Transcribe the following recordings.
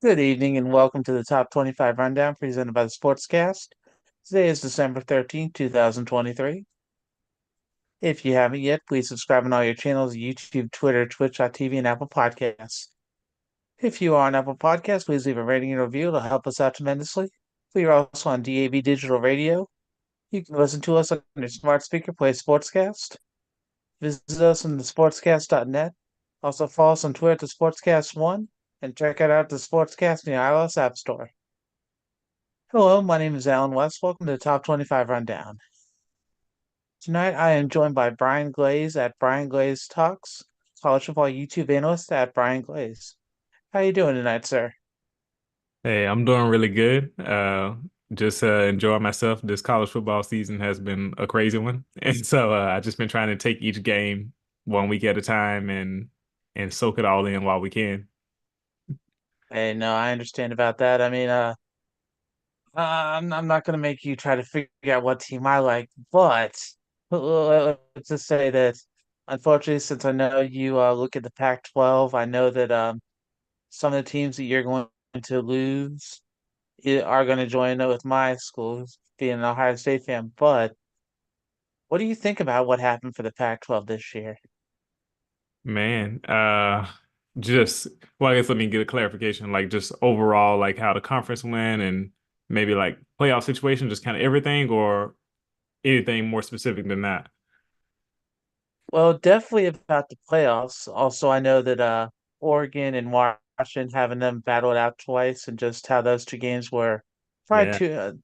Good evening and welcome to the Top 25 Rundown presented by the Sportscast. Today is December 13th, 2023. If you haven't yet, please subscribe on all your channels: YouTube, Twitter, Twitch.tv, and Apple Podcasts. If you are on Apple Podcasts, please leave a rating and review. It'll help us out tremendously. We are also on DAB Digital Radio. You can listen to us on your smart speaker, play Sportscast. Visit us on thesportscast.net. Also follow us on Twitter at the Sportscast1 and check out the Sportscast in the iOS App Store. Hello, my name is Alan West. Welcome to the Top 25 Rundown. Tonight I am joined by Brian Glaze at Brian Glaze Talks, college football YouTube analyst at Brian Glaze. How you doing tonight, sir? Hey, I'm doing really good. Just enjoying myself. This college football season has been a crazy one, and so I've just been trying to take each game one week at a time and soak it all in while we can. Hey, no, I understand about that. I'm not going to make you try to figure out what team I like, but let's just say that unfortunately, since I know you look at the Pac-12, I know that some of the teams that you're going to lose are going to join with my school, being an Ohio State fan. But what do you think about what happened for the Pac-12 this year? Man, just well, I guess let me get a clarification. Like just overall, like how the conference went and maybe like playoff situation, just kind of everything, or anything more specific than that. Well, definitely about the playoffs. Also, I know that Oregon and Washington having them battled out twice, and just how those two games were probably Yeah, two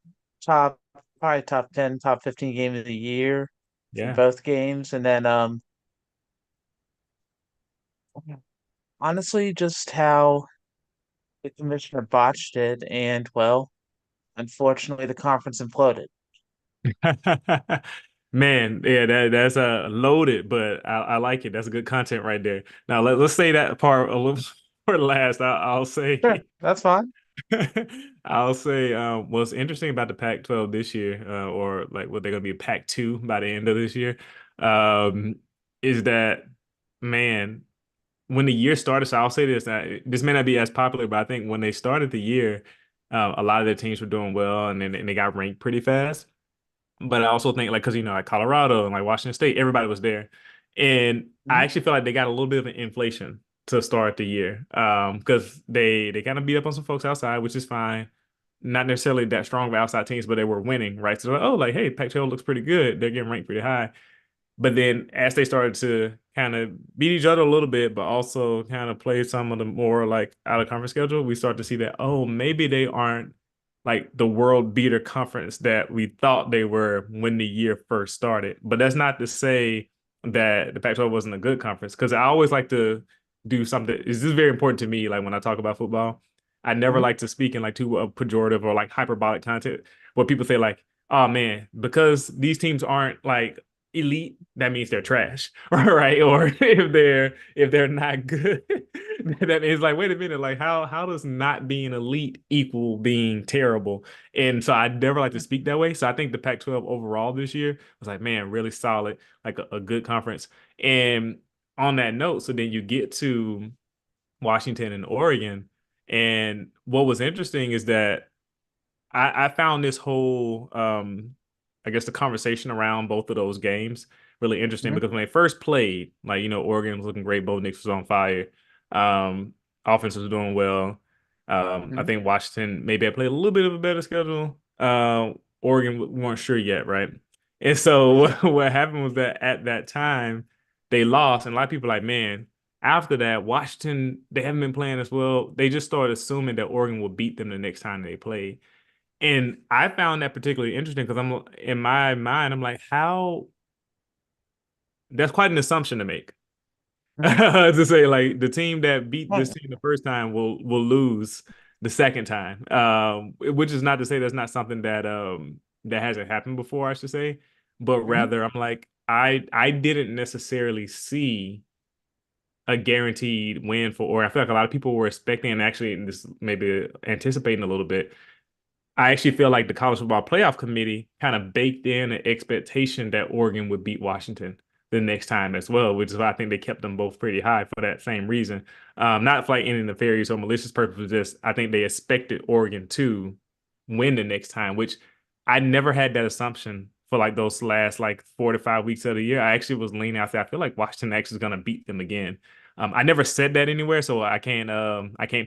top, probably top 10, top 15 game of the year for yeah. both games. And then honestly, just how the commissioner botched it, and well, unfortunately, the conference imploded. Man, yeah, that's loaded, but I like it. That's good content right there. Now let's say that part a little for last. I'll Sure, say that's fine. I'll say what's interesting about the Pac-12 this year, or like what they're gonna be a Pac-2 by the end of this year, um, is that man, when the year started, so I'll say this, this may not be as popular, but I think when they started the year, a lot of their teams were doing well and they got ranked pretty fast. But I also think like because like Colorado and like Washington State, everybody was there, and I Mhm. actually feel like they got a little bit of an inflation to start the year, because they kind of beat up on some folks outside, which is fine. Not necessarily that strong of outside teams, but they were winning, right? So they're like, oh, like hey, Pac-12 looks pretty good. They're getting ranked pretty high. But then as they started to kind of beat each other a little bit, but also kind of play some of the more like out of conference schedule, we start to see that, oh, maybe they aren't like the world beater conference that we thought they were when the year first started. But that's not to say that the Pac-12 wasn't a good conference, because I always like to do something. This is very important to me. Like when I talk about football, I never Mhm. like to speak in like too pejorative or like hyperbolic content where people say like, oh man, because these teams aren't like elite, that means they're trash, right? Or if they're not good, that means like, wait a minute, like how does not being elite equal being terrible? And so I never like to speak that way. So I think the Pac-12 overall this year was like, man, really solid, like a good conference. And on that note, so then you get to Washington and Oregon, and what was interesting is that I found this whole I guess the conversation around both of those games really interesting Mhm. because when they first played, like Oregon was looking great, Bo Nix was on fire, um, offense was doing well. I Mhm. think Washington maybe had played a little bit of a better schedule. Oregon we weren't sure yet, right? And so what happened was that at that time they lost, and a lot of people are like, man, after that, Washington, they haven't been playing as well. They just started assuming that Oregon will beat them the next time they play. And I found that particularly interesting because I'm in my mind, I'm like, how that's quite an assumption to make. Mhm. To say like the team that beat Oh, this yeah. team the first time will lose the second time. Which is not to say that's not something that hasn't happened before, I should say. But Mhm. rather I'm like, I didn't necessarily see a guaranteed win for or I feel like a lot of people were expecting and actually this maybe anticipating a little bit. I actually feel like the college football playoff committee kind of baked in an expectation that Oregon would beat Washington. the next time as well, which is why I think they kept them both pretty high for that same reason. Not for like any nefarious or malicious purpose, just I think they expected Oregon to win the next time, which I never had that assumption for like those last like 4 to 5 weeks of the year. I actually was leaning out there. I feel like Washington actually is gonna beat them again. I never said that anywhere, so I can't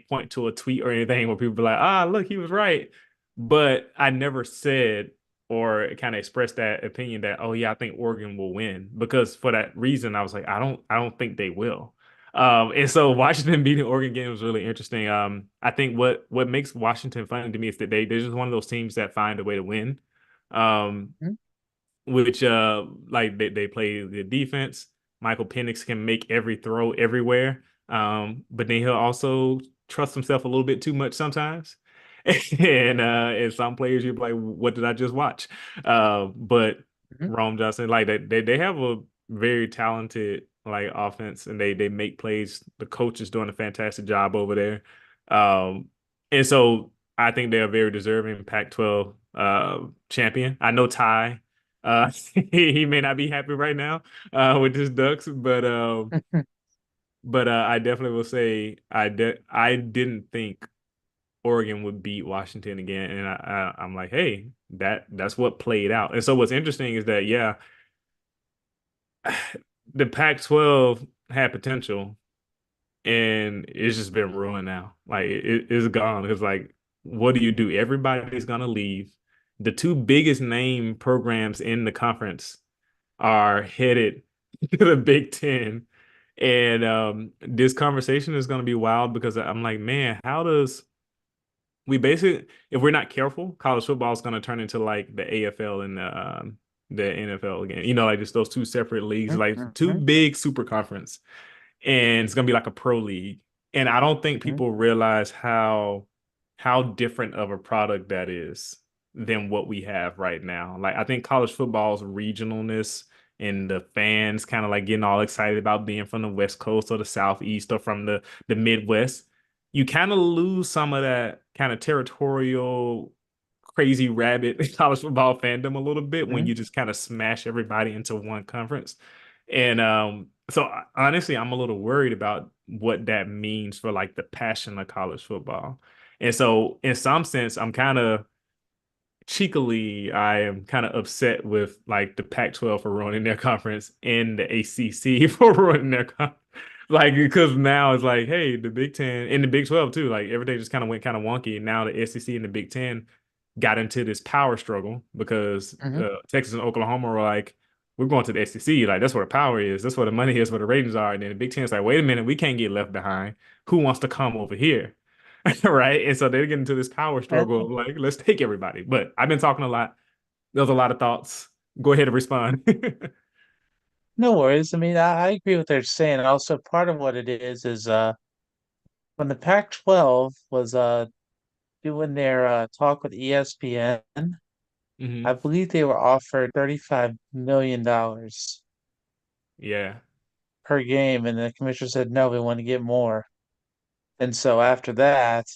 point to a tweet or anything where people be like, ah, look, he was right. But I never said or kind of expressed that opinion that, oh yeah, I think Oregon will win. Because for that reason, I was like, I don't think they will. And so Washington beating Oregon game was really interesting. I think what makes Washington funny to me is that they're just one of those teams that find a way to win. Um, Mhm. which like they play the defense. Michael Penix can make every throw everywhere. But then he'll also trust himself a little bit too much sometimes. And some players you're like, what did I just watch? But Mhm. Rome Johnson, like they have a very talented like offense and they make plays. The coach is doing a fantastic job over there. Um, and so I think they're a very deserving Pac-12 champion. I know Ty he may not be happy right now with his Ducks, but I definitely will say I didn't think Oregon would beat Washington again, and I'm like, hey, that's what played out. And so what's interesting is that yeah, the Pac-12 had potential, and it's just been ruined now. Like it's gone because like, what do you do? Everybody's gonna leave. The two biggest name programs in the conference are headed to the Big Ten. And this conversation is going to be wild because I'm like, man, how does we basically, if we're not careful, college football is going to turn into like the AFL and the NFL again. You know, like just those two separate leagues, like two Mhm. big super conference, and it's gonna be like a pro league. And I don't think Mhm. people realize how different of a product that is than what we have right now. Like I think college football's regionalness and the fans kind of like getting all excited about being from the West Coast or the Southeast or from the Midwest, you kind of lose some of that kind of territorial crazy rabbit college football fandom a little bit when Mhm. you just kind of smash everybody into one conference. And so honestly, I'm a little worried about what that means for like the passion of college football. And so in some sense, I'm kind of cheekily, I am kind of upset with like the Pac-12 for ruining their conference and the ACC for ruining their conference. Like because now it's like, hey, the Big Ten and the Big 12 too. Like everything just kind of went kind of wonky. And now the SEC and the Big Ten got into this power struggle because Mhm. Texas and Oklahoma were like, we're going to the SEC. Like that's where the power is. That's where the money is. Where the ratings are. And then the Big Ten is like, wait a minute, we can't get left behind. Who wants to come over here? Right. And so they're getting into this power Yeah. struggle of like, let's take everybody. But I've been talking a lot. There's a lot of thoughts. Go ahead and respond. No worries. I mean, I agree with what they're saying. Also, part of what it is when the Pac-12 was doing their talk with ESPN, I Hmm. believe they were offered $35 million Yeah. per game, and the commissioner said no, we want to get more. And so after that,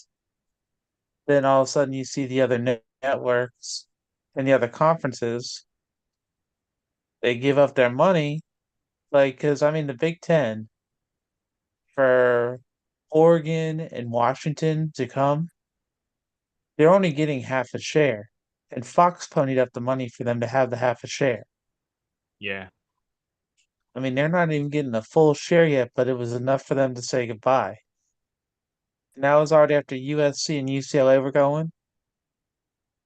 then all of a sudden you see the other networks and the other conferences, they give up their money, like because I mean the Big Ten for Oregon and Washington to come, they're only getting half a share. And Fox ponied up the money for them to have the half a share. Yeah. I mean, they're not even getting a full share yet, but it was enough for them to say goodbye. And that was already after USC and UCLA were going.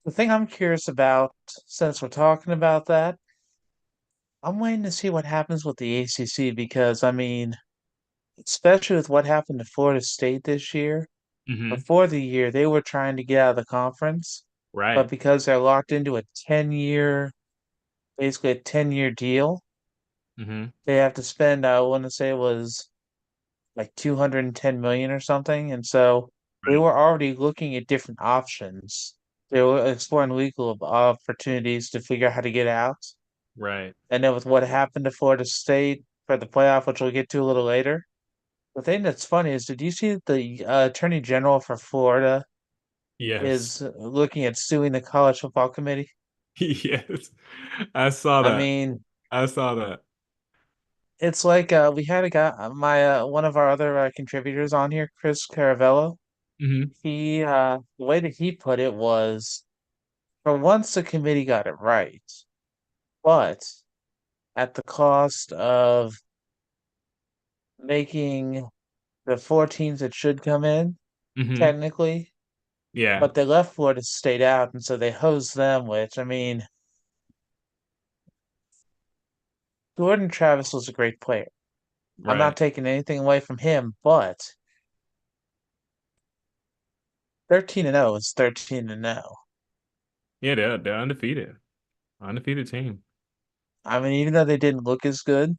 The thing I'm curious about, since we're talking about that, I'm waiting to see what happens with the ACC because, I mean, especially with what happened to Florida State this year, Hmm. before the year, they were trying to get out of the conference, but Right. because they're locked into a 10-year, basically a 10-year deal, Hmm. they have to spend, I want to say it was like 210 million or something. And so they Right. were already looking at different options. They were exploring legal opportunities to figure out how to get out. Right. And then with what happened to Florida State for the playoff, which we'll get to a little later, the thing that's funny is, did you see that the Attorney General for Florida Yes. is looking at suing the College Football Committee? Yes. I saw I that. mean, I saw that. It's like we had a guy, my one of our other contributors on here, Chris Caravello. Hmm. The way that he put it was, for once the committee got it right, but at the cost of making the four teams that should come in, Hmm. technically, Yeah. but they left Florida State out, and so they hosed them, which, I mean, Jordan Travis was a great player. I'm not Right. taking anything away from him, but 13-0 is 13-0. Yeah, they're undefeated. Undefeated team. I mean, even though they didn't look as good,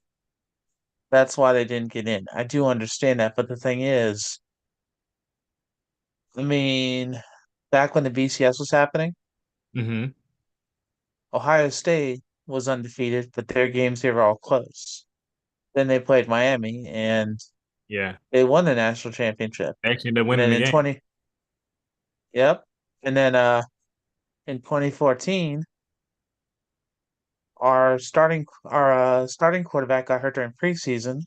that's why they didn't get in. I do understand that, but the thing is, I mean, back when the BCS was happening, Hmm. Ohio State was undefeated, but their games they were all close. Then they played Miami and Yeah. they won the national championship. Actually, they're And winning then the in game. 20, yep. And then in 2014, our starting quarterback got hurt during preseason.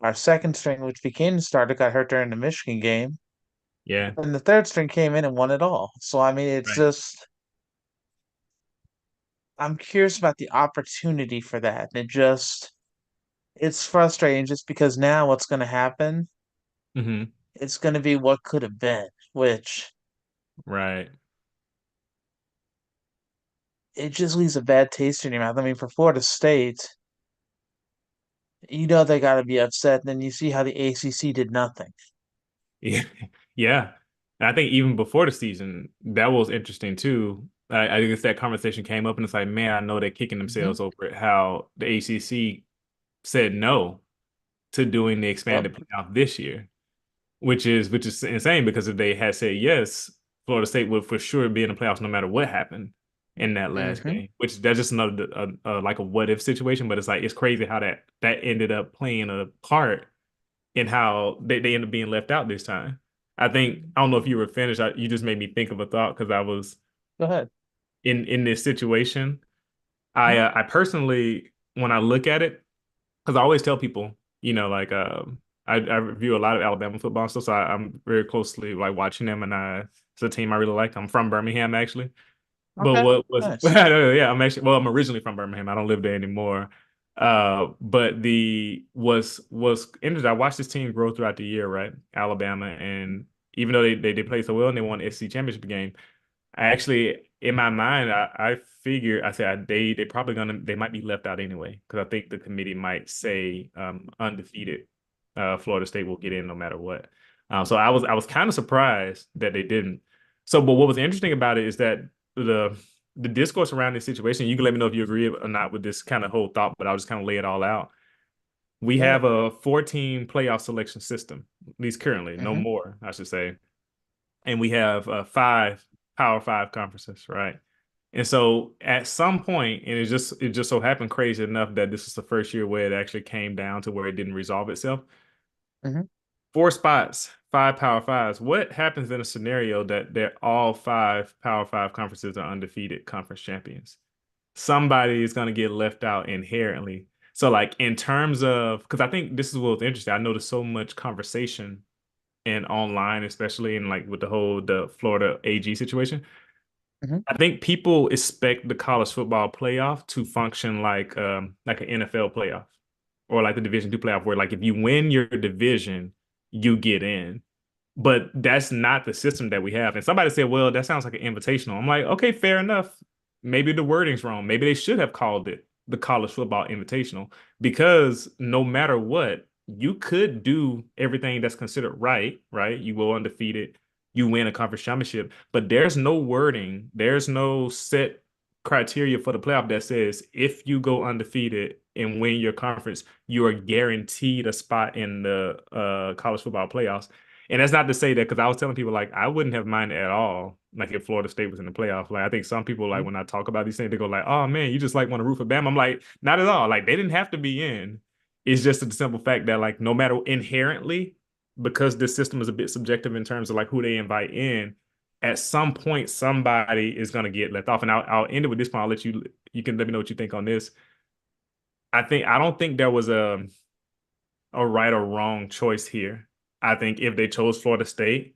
Our second string, which became the starter, got hurt during the Michigan game. Yeah. And the third string came in and won it all. So I mean, it's Right. just I'm curious about the opportunity for that. And it's frustrating just because now what's going to happen, Hmm. it's going to be what could have been, which Right. it just leaves a bad taste in your mouth. I mean, for Florida State, they got to be upset. And then you see how the ACC did nothing. Yeah. Yeah. And I think even before the season, that was interesting too. I guess that conversation came up and it's like, man, I know they're kicking Hmm. themselves over it, how the ACC said no to doing the Yep. expanded playoff this year, which is insane because if they had said yes, Florida State would for sure be in the playoffs no matter what happened in that last Hmm. game. Which that's just another like a what if situation, but it's like it's crazy how that ended up playing a part in how they ended up being left out this time. I don't know if you were finished. You just made me think of a thought because I was Go ahead. in this situation. Mhm. I personally, when I look at it, because I always tell people, like I review a lot of Alabama football stuff, so I'm very closely like watching them, and it's a team I really like. I'm from Birmingham actually, but Okay. what was Nice. yeah, I'm originally from Birmingham. I don't live there anymore. But the was interesting. I watched this team grow throughout the year, right? Alabama, and even though they played so well and they won the SEC championship game, I actually, in my mind, I figure I said they probably they might be left out anyway because I think the committee might say undefeated Florida State will get in no matter what. So I was kind of surprised that they didn't. So, but what was interesting about it is that the the discourse around this situation. You can let me know if you agree or not with this kind of whole thought, but I'll just kind of lay it all out. We Go ahead. have a 14 playoff selection system, at least currently, no Hmm. more, I should say, and we have five Power Five conferences, right? And so at some point, and it just so happened crazy enough that this is the first year where it actually came down to where it didn't resolve itself. Hmm. Four spots, five Power Fives. What happens in a scenario that they're all five Power Five conferences are undefeated conference champions? Somebody is going to get left out inherently. So, like in terms of, because I think this is what's interesting. I noticed so much conversation and online, especially in like with the Florida AG situation. Hmm. I think people expect the college football playoff to function like an NFL playoff or like the Division two playoff, where like if you win your division, you get in. But that's not the system that we have. And somebody said, well, that sounds like an invitational. I'm like, okay, fair enough. Maybe the wording's wrong. Maybe they should have called it the college football invitational because no matter what, you could do everything that's considered right, right? You go undefeated, you win a conference championship, but there's no wording, there's no set criteria for the playoff that says if you go undefeated and win your conference, you are guaranteed a spot in the college football playoffs. And that's not to say that because I was telling people like I wouldn't have minded at all like if Florida State was in the playoff. Like I think some people like when I talk about these things, they go like, "Oh man, you just like want to root for Bama." I'm like, not at all. Like they didn't have to be in. It's just the simple fact that like no matter inherently, because this system is a bit subjective in terms of like who they invite in, at some point somebody is going to get left off. And I'll end it with this point. You can let me know what you think on this. I don't think there was a right or wrong choice here. I think if they chose Florida State,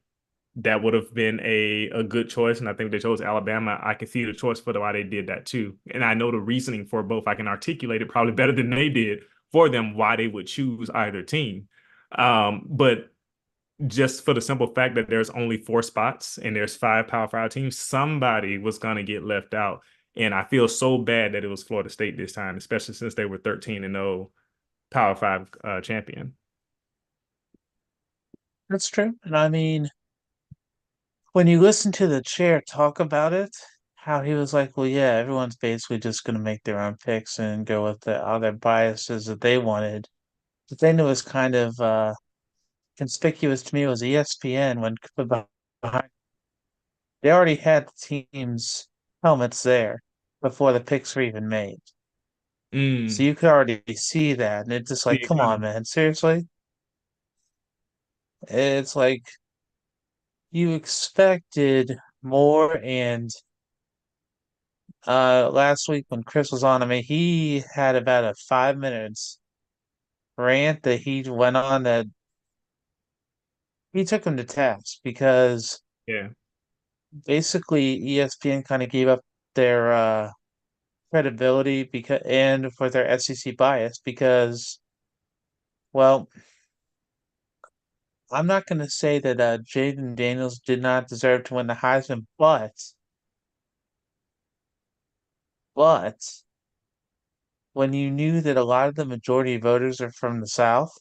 that would have been a good choice. And I think if they chose Alabama, I can see the choice for why they did that too. And I know the reasoning for both. I can articulate it probably better than they did for them why they would choose either team. But just for the simple fact that there's only 4 spots and there's 5 Power 5 teams, somebody was gonna get left out. And I feel so bad that it was Florida State this time, especially since they were 13-0 Power 5 champion. That's true. And I mean, when you listen to the chair talk about it, how he was like, well, yeah, everyone's basically just going to make their own picks and go with the other biases that they wanted. The thing that was kind of conspicuous to me was ESPN when behind they already had the team's helmets there before the picks were even made. So Mm. you could already see that. And it's just like, See, come on, man, seriously? It's like you expected more. And last week when Chris was on, I mean, he had about a 5 minutes rant that he went on that he took him to task because yeah. basically ESPN kind of gave up their credibility because and for their SEC bias because, well, I'm not going to say that Jaden Daniels did not deserve to win the Heisman, but when you knew that a lot of the majority of voters are from the South,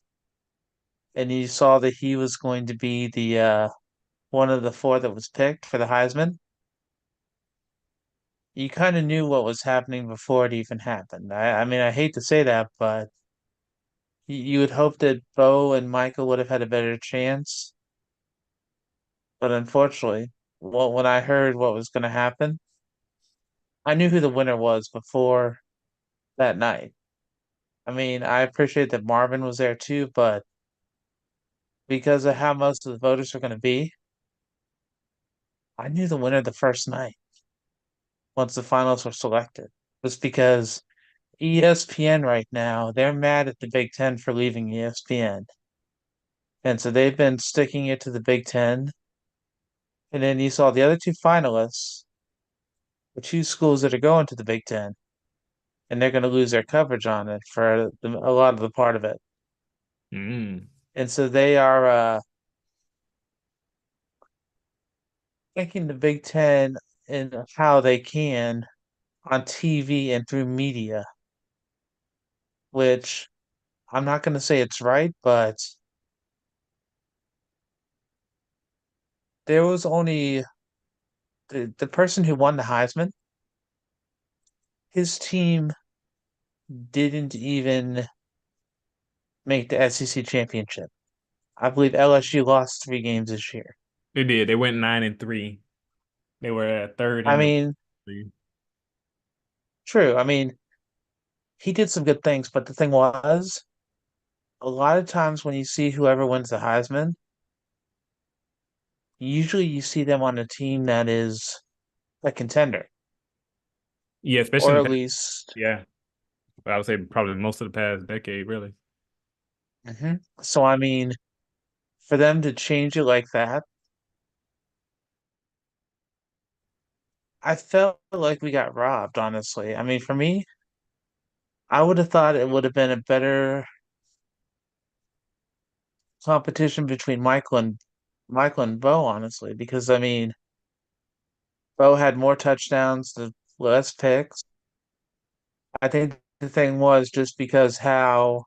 and you saw that he was going to be the one of the four that was picked for the Heisman, you kind of knew what was happening before it even happened. I mean, I hate to say that, but you would hope that Bo and Michael would have had a better chance. But unfortunately, well, when I heard what was going to happen, I knew who the winner was before that night. I mean, I appreciate that Marvin was there too, but because of how most of the voters are going to be, I knew the winner the first night once the finals were selected. Just because ESPN right now, they're mad at the Big Ten for leaving ESPN. And so they've been sticking it to the Big Ten. And then you saw the other two finalists, the two schools that are going to the Big Ten, and they're going to lose their coverage on it for a lot of the part of it. Mm. And so they are making the Big Ten in how they can on TV and through media, which I'm not going to say it's right, but there was only the person who won the Heisman, his team didn't even make the SEC championship. I believe LSU lost 3 games this year. They did. They went 9-3. They were at third I in the mean, league. true. I mean, he did some good things, but the thing was, a lot of times when you see whoever wins the Heisman, usually you see them on a team that is a contender, Yeah, especially or in at the past, least. yeah. But I would say probably most of the past decade, really. So I mean, for them to change it like that, I felt like we got robbed, honestly. I mean, for me, I would have thought it would have been a better competition between Michael and Bo, honestly, because I mean, Bo had more touchdowns, the less picks. I think the thing was just because how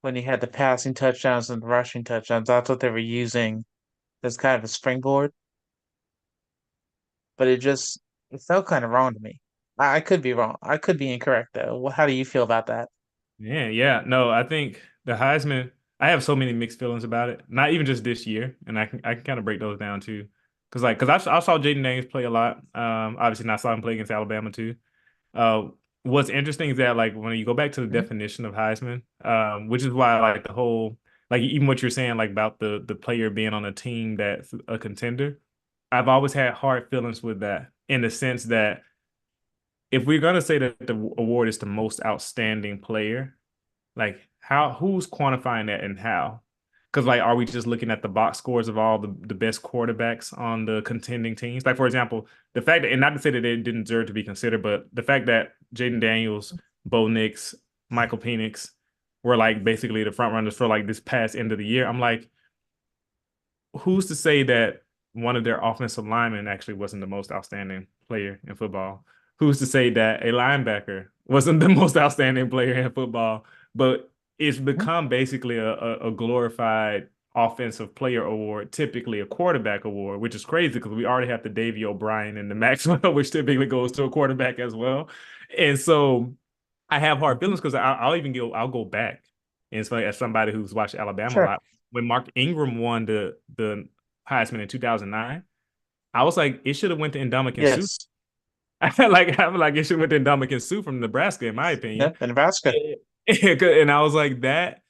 when he had the passing touchdowns and the rushing touchdowns, that's what they were using as kind of a springboard. But it felt kind of wrong to me. I could be wrong. I could be incorrect though. How do you feel about that? Yeah, yeah. No, I think the Heisman, I have so many mixed feelings about it. Not even just this year, and I can kind of break those down too. Cause I saw Jaden Daniels play a lot. Obviously, and I saw him play against Alabama too. Uh, what's interesting is that like when you go back to the Hmm. definition of Heisman, which is why like the whole like even what you're saying like about the player being on a team that's a contender, I've always had hard feelings with that in the sense that if we're gonna say that the award is the most outstanding player, Like how who's quantifying that and how? Because like, are we just looking at the box scores of all the best quarterbacks on the contending teams? Like, for example, the fact that, and not to say that they didn't deserve to be considered, but the fact that Jaden Daniels, Bo Nix, Michael Penix were like basically the front runners for like this past end of the year. I'm like, who's to say that one of their offensive linemen actually wasn't the most outstanding player in football? Who's to say that a linebacker wasn't the most outstanding player in football? But it's become basically a glorified offensive player award, typically a quarterback award, which is crazy because we already have the Davey O'Brien and the Maxwell, which typically goes to a quarterback as well. And so I have hard feelings because I'll go back. And it's funny, as somebody who's watched Alabama a Sure. lot, when Mark Ingram won the Heisman in 2009, I was like, it should have went to Ndamukong Suh. Yes. I feel like it should have went to Ndamukong Suh from Nebraska, in my opinion. Yep. In Nebraska. And I was like, that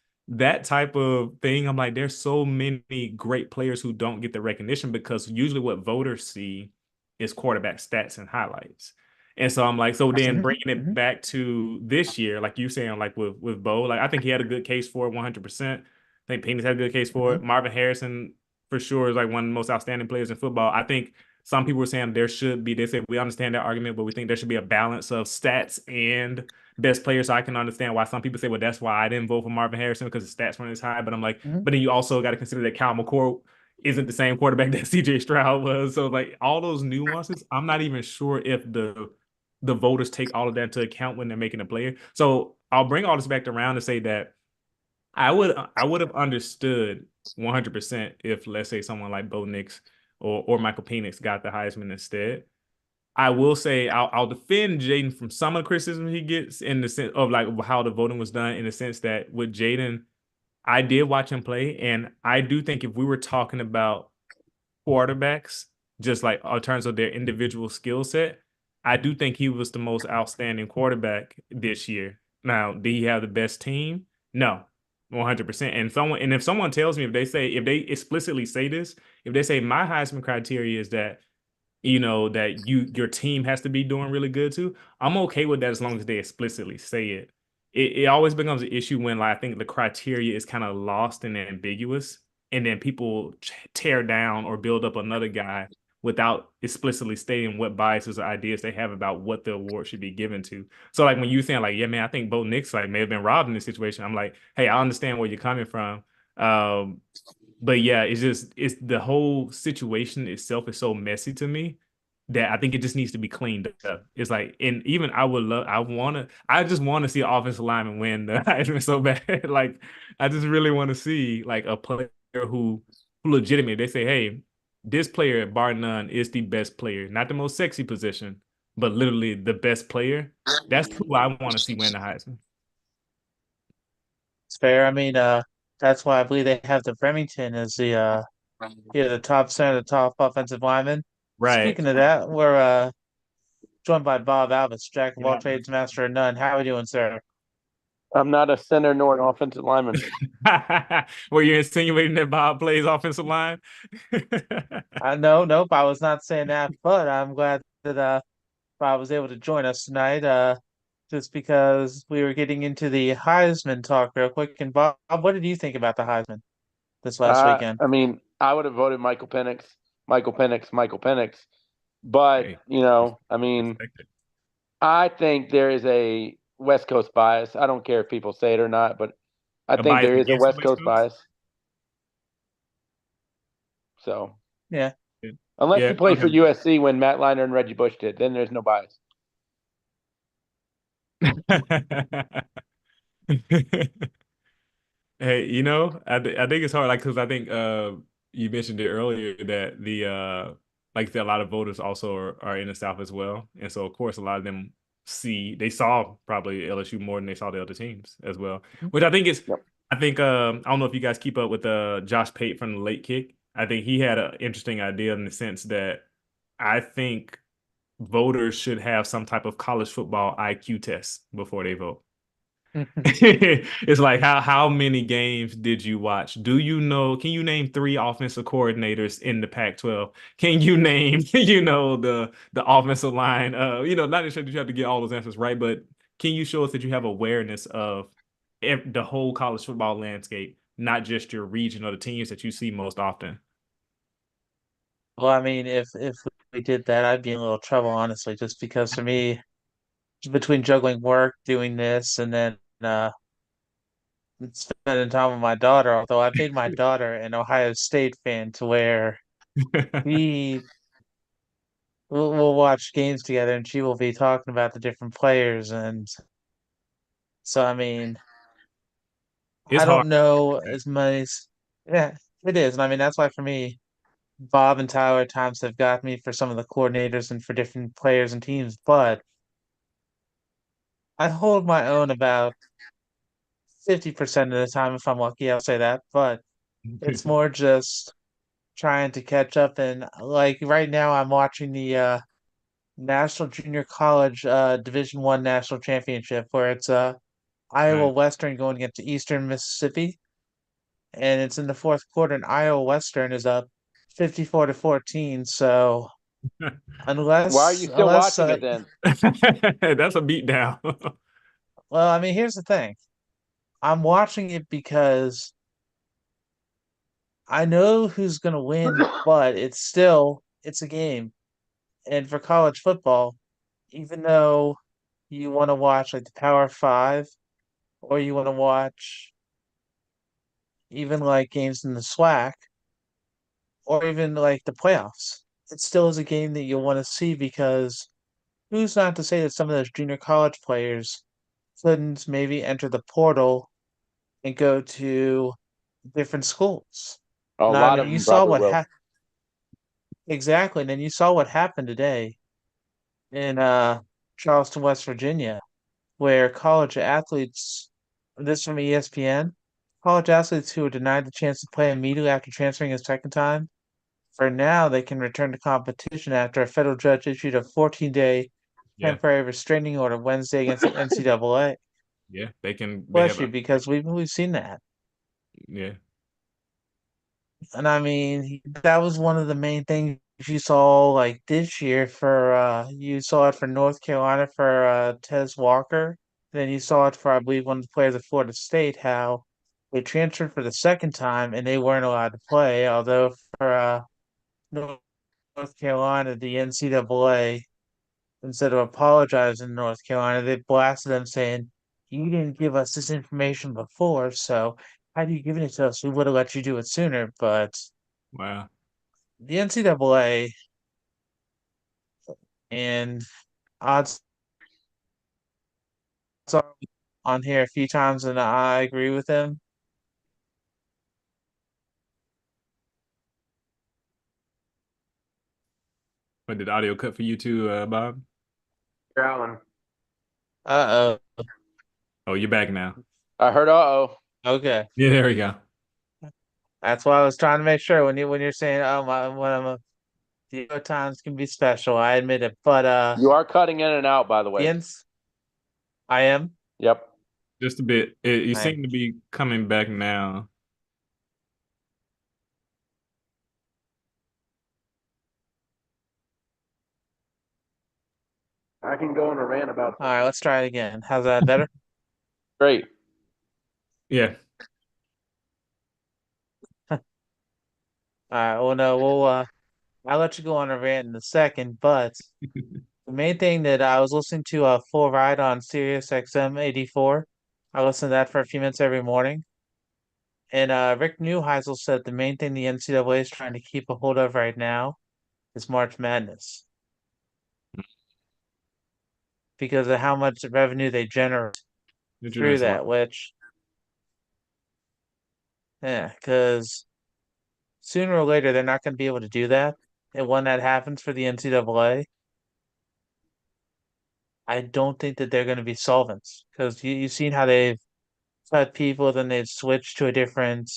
type of thing. I'm like, there's so many great players who don't get the recognition because usually what voters see is quarterback stats and highlights. And so I'm like, so then Hmm. bringing it Hmm. back to this year, like you saying, like with Bo, like I think he had a good case for it 100%. I think Penix had a good case for Hmm. it. Marvin Harrison, for sure, is like one of the most outstanding players in football. I think some people were saying there should be, they said, we understand that argument, but we think there should be a balance of stats and best players. So I can understand why some people say, well, that's why I didn't vote for Marvin Harrison because his stats weren't as high. But I'm like, Hmm. but then you also got to consider that Kyle McCord isn't the same quarterback that CJ Stroud was. So like all those nuances, I'm not even sure if the voters take all of that into account when they're making a player. So I'll bring all this back around to say that I would have understood 100% if, let's say, someone like Bo Nix or Michael Penix got the Heisman instead. I will say I'll defend Jaden from some of the criticism he gets in the sense of like how the voting was done, in the sense that with Jaden, I did watch him play, and I do think if we were talking about quarterbacks, just like in terms of their individual skill set, I do think he was the most outstanding quarterback this year. Now, did he have the best team? No, 100%. And if someone tells me, if they explicitly say this, if they say my Heisman criteria is that that your team has to be doing really good too, I'm okay with that as long as they explicitly say it. It always becomes an issue when, like, I think the criteria is kind of lost and ambiguous, and then people tear down or build up another guy without explicitly stating what biases or ideas they have about what the award should be given to. So like when you saying like, yeah, man, I think Bo Nix like may have been robbed in this situation, I'm like, hey, I understand where you're coming from. Um, but yeah, it's the whole situation itself is so messy to me that I think it just needs to be cleaned up. It's like, and even I just want to see an offensive lineman win the Heisman so bad. Like, I just really want to see like a player who legitimately they say, hey, this player, bar none, is the best player, not the most sexy position, but literally the best player. That's who I want to see win the Heisman. It's fair. I mean, that's why I believe they have the Remington as the top center, the top offensive lineman. Right. Speaking of that, we're joined by Bob Alvis, jack of all trades, master of none. How are we doing, sir? I'm not a center nor an offensive lineman. Were you insinuating that Bob plays offensive line? I know, nope, I was not saying that, but I'm glad that Bob was able to join us tonight. Just because we were getting into the Heisman talk real quick. And Bob, what did you think about the Heisman this last weekend? I mean, I would have voted Michael Penix, Michael Penix, Michael Penix. But, Hey, I mean, respect it. I think there is a West Coast bias. I don't care if people say it or not, but I A think bias there is a against the West West Coast Coast? bias. So, Yeah. unless Yeah. you play for Okay. USC when Matt Leinart and Reggie Bush did, then there's no bias. Hey, I think it's hard, like, because I think you mentioned it earlier that like a lot of voters also are in the South as well, and so of course a lot of them they saw probably LSU more than they saw the other teams as well, which Yep. I think I don't know if you guys keep up with Josh Pate from the Late Kick. I think he had an interesting idea in the sense that I think voters should have some type of college football IQ test before they vote. It's like how many games did you watch? Can you name three offensive coordinators in the Pac-12? Can you name, the offensive line? Not necessarily that you have to get all those answers right, but can you show us that you have awareness of the whole college football landscape, not just your region or the teams that you see most often. Well, I mean, if we did that, I'd be in a little trouble, honestly, just because for me, between juggling work, doing this, and then spending time with my daughter, although I've made my daughter an Ohio State fan to where we we'll watch games together and she will be talking about the different players. And so, I mean, It's I hard. don't know as many. Yeah, it is. And I mean, that's why for me, Bob and Tyler at times have got me for some of the coordinators and for different players and teams, but I hold my own about 50% of the time if I'm lucky, I'll say that. But it's more just trying to catch up. And like right now, I'm watching the National Junior College Division I National Championship where it's Iowa Right. Western going against Eastern Mississippi, and it's in the fourth quarter, and Iowa Western is up 54 to 14. So Why are you unless still unless watching it then? That's a beatdown. well, I mean, here's the thing. I'm watching it because I know who's gonna win, but it's a game. And for college football, even though you want to watch like the Power Five, or you want to watch even like games in the SWAC, or even like the playoffs, it still is a game that you'll want to see because who's not to say that some of those junior college players couldn't maybe enter the portal and go to different schools. A And I lot mean, of you them saw probably what will. happened exactly, and then you saw what happened today in Charleston, West Virginia, where college athletes, this from ESPN, college athletes who were denied the chance to play immediately after transferring a second time, for now they can return to competition after a federal judge issued a 14-day Yeah. temporary restraining order Wednesday against the NCAA. Yeah. They Bless have you, a, because we've seen that. yeah. And I mean, that was one of the main things you saw like this year for you saw it for North Carolina for Tez Walker. Then you saw it for I believe one of the players at Florida State, how they transferred for the second time and they weren't allowed to play. Although for North Carolina, the NCAA, instead of apologizing to North Carolina, they blasted them saying, "You didn't give us this information before, so had you given it to us, we would have let you do it sooner." But Wow. the NCAA and odds are on here a few times, and I agree with him. But did audio cut for you too, Bob? Growling. Uh-oh. Oh, you're back now. I heard uh-oh. Okay. Yeah, there we go. That's why I was trying to make sure when you're saying, "Oh my," when I'm a, the other times can be special. I admit it, but You are cutting in and out, by the the way. ends, I am. Yep. Just a bit. You I seem to be coming back now. I can go on a rant about All right. Let's try it again. How's that better? Great. Yeah. All right. Well, no, I'll let you go on a rant in a second, but the main thing that I was listening to a full ride on Sirius XM 84. I listen to that for a few minutes every morning. And Rick Neuheisel said the main thing the NCAA is trying to keep a hold of right now is March Madness because of how much revenue they generate It through generates a lot. that, which, yeah, because sooner or later they're not going to be able to do that. And when that happens for the NCAA, I don't think that they're going to be solvents because you've seen how they've cut people, then they've switched to a different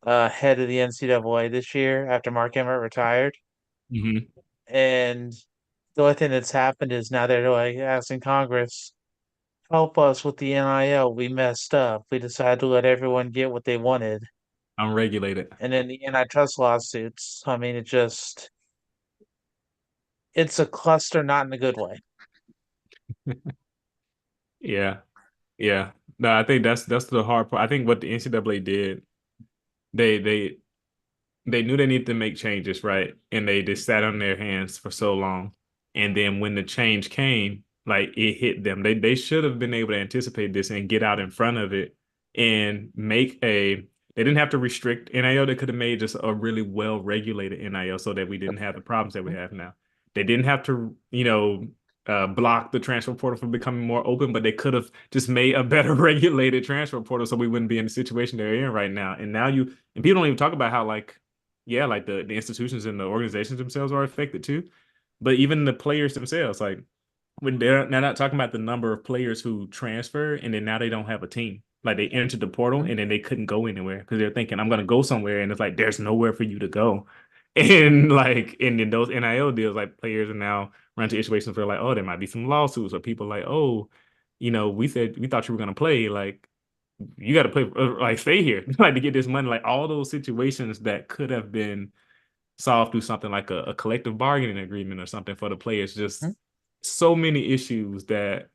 head of the NCAA this year after Mark Emmert retired. Hmm. And the only thing that's happened is now they're like asking Congress, help us with the NIL. We messed up. We decided to let everyone get what they wanted. Unregulated. And then the antitrust lawsuits, I mean, it's a cluster, not in a good way. Yeah. Yeah. No, I think that's the hard part. I think what the NCAA did, they they they knew they needed to make changes, right? And they just sat on their hands for so long. And then when the change came, like it hit them. They should have been able to anticipate this and get out in front of it and make a they didn't have to restrict NIL. They could have made just a really well regulated NIL so that we didn't have the problems that we have now. They didn't have to, block the transfer portal from becoming more open, but they could have just made a better regulated transfer portal so we wouldn't be in the situation they're in right now. And now and people don't even talk about how yeah, like the institutions and the organizations themselves are affected too. But even the players themselves, like when they're not talking about the number of players who transfer and then now they don't have a team. Like they entered the portal and then they couldn't go anywhere because they're thinking, I'm gonna go somewhere, and it's like there's nowhere for you to go. And then those NIL deals, like players are now run into situations where like, oh, there might be some lawsuits or people like, oh, we thought you were gonna play. Like you got to play, like stay here, like to get this money. Like all those situations that could have been solved through something like a collective bargaining agreement or something for the players. Just so many issues that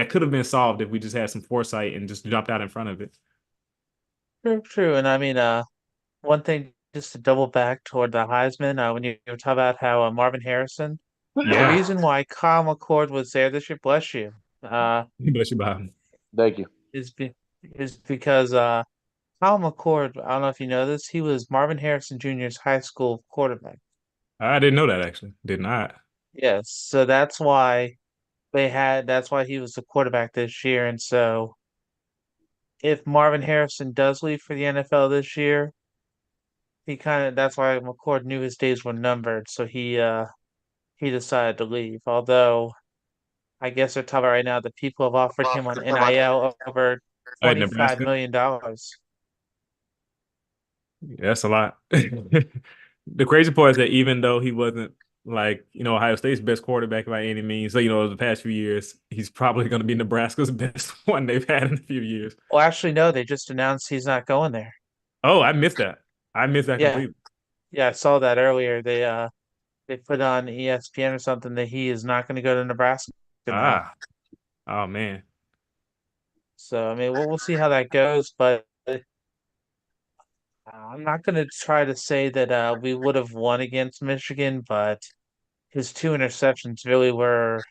could have been solved if we just had some foresight and just jumped out in front of it. True, true. And I mean, one thing just to double back toward the Heisman, when you were talking about how Marvin Harrison, the Yeah. reason why Kyle McCord was there this year, bless you, Bless you, Bob. Thank you. is be, is because Kyle McCord, I don't know if you know this, he was Marvin Harrison Jr.'s high school quarterback. I didn't know that actually. Did not. Yes, so that's why he was the quarterback this year. And so if Marvin Harrison does leave for the NFL this year, that's why McCord knew his days were numbered, so he decided to leave. Although I guess they're talking about right now that people have offered him on NIL over Oh, at $25 Nebraska. million. Yeah, that's a lot. The crazy part is that even though he wasn't like, Ohio State's best quarterback by any means, so, the past few years, he's probably going to be Nebraska's best one they've had in a few years. Well, actually, no, they just announced he's not going there. Oh, I missed that. I missed that Yeah, completely. yeah, I saw that earlier. They put on ESPN or something that he is not going to go to Nebraska now. Ah, oh man. So I mean, we'll see how that goes, but I'm not going to try to say that we would have won against Michigan, but his two interceptions really were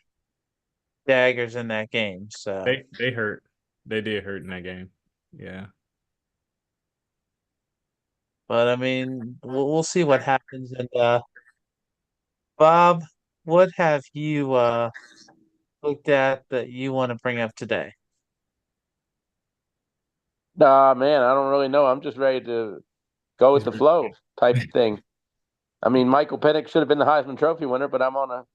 daggers in that game. So, They hurt. They did hurt in that game. Yeah. but I mean, we'll see what happens. And Bob, what have you looked at that you want to bring up today? Nah, man, I don't really know. I'm just ready to go with He's the flow type thing. I mean, Michael Penix should have been the Heisman Trophy winner, but I'm on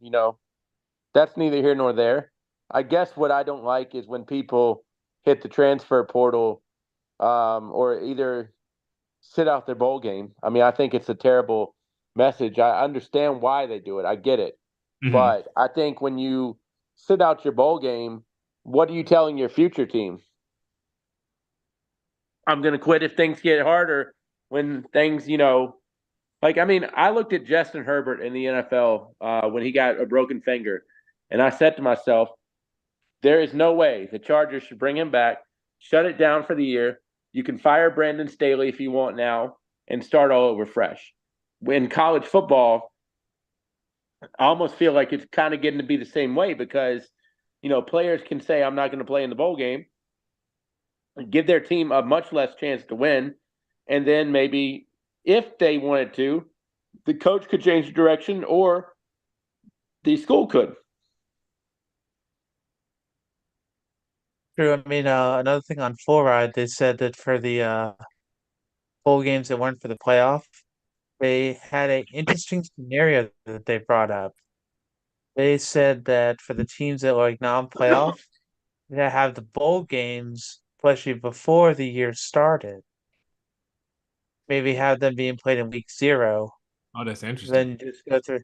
that's neither here nor there. I guess what I don't like is when people hit the transfer portal or either sit out their bowl game. I mean, I think it's a terrible message. I understand why they do it. I get it. Mhm. But I think when you sit out your bowl game, what are you telling your future team? I'm going to quit if things get harder when things, like, I mean, I looked at Justin Herbert in the NFL when he got a broken finger, and I said to myself, there is no way the Chargers should bring him back, shut it down for the year. You can fire Brandon Staley if you want now and start all over fresh. In college football, I almost feel like it's kind of getting to be the same way because, players can say, I'm not going to play in the bowl game, give their team a much less chance to win. And then maybe if they wanted to, the coach could change the direction or the school could. True. I mean, another thing on Full Ride, they said that for the bowl games that weren't for the playoff, they had an interesting scenario that they brought up. They said that for the teams that were like non-playoff, they have the bowl games, especially before the year started. Maybe have them being played in week 0, Oh, that's interesting. then just go through,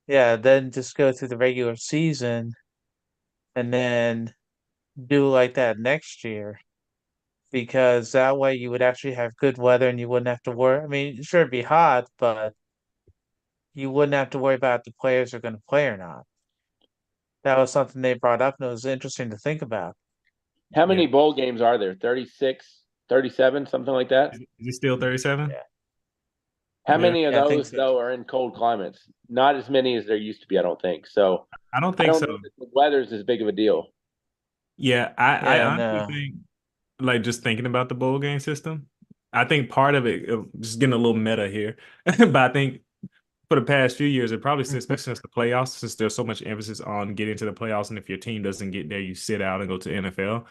yeah, then just go through the regular season and then do like that next year. Because that way you would actually have good weather and you wouldn't have to worry. I mean, sure, it'd be hot, but you wouldn't have to worry about if the players are going to play or not. That was something they brought up, and it was interesting to think about. How Yeah. many bowl games are there? 36, 37, something like that? Is it still 37? Yeah. How Yeah. many of Yeah, I think those, so. though, are in cold climates? Not as many as there used to be, I don't think. So I don't I think don't so. know that the weather's as big of a deal. Yeah, I Yeah, honestly no. think, like, just thinking about the bowl game system, I think part of it, just getting a little meta here, but I think for the past few years, it probably, especially since the playoffs, since there's so much emphasis on getting to the playoffs, and if your team doesn't get there, you sit out and go to NFL.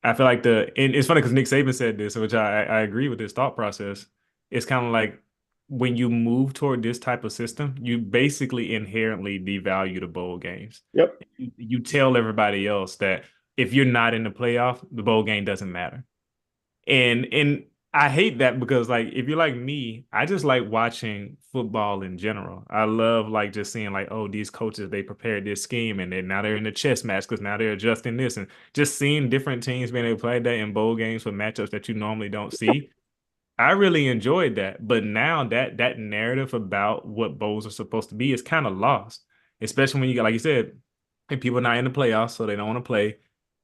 I feel like and it's funny because Nick Saban said this, which I agree with his thought process. It's kind of like when you move toward this type of system, you basically inherently devalue the bowl games. Yep. You tell everybody else that if you're not in the playoff, the bowl game doesn't matter. And I hate that because, like, if you're like me, I just like watching football in general. I love like just seeing like, oh, these coaches, they prepared this scheme and then now they're in the chess match because now they're adjusting this, and just seeing different teams being able to play that in bowl games for matchups that you normally don't see. I really enjoyed that. But now that narrative about what bowls are supposed to be is kind of lost, especially when you got, like you said, and people are not in the playoffs, so they don't want to play.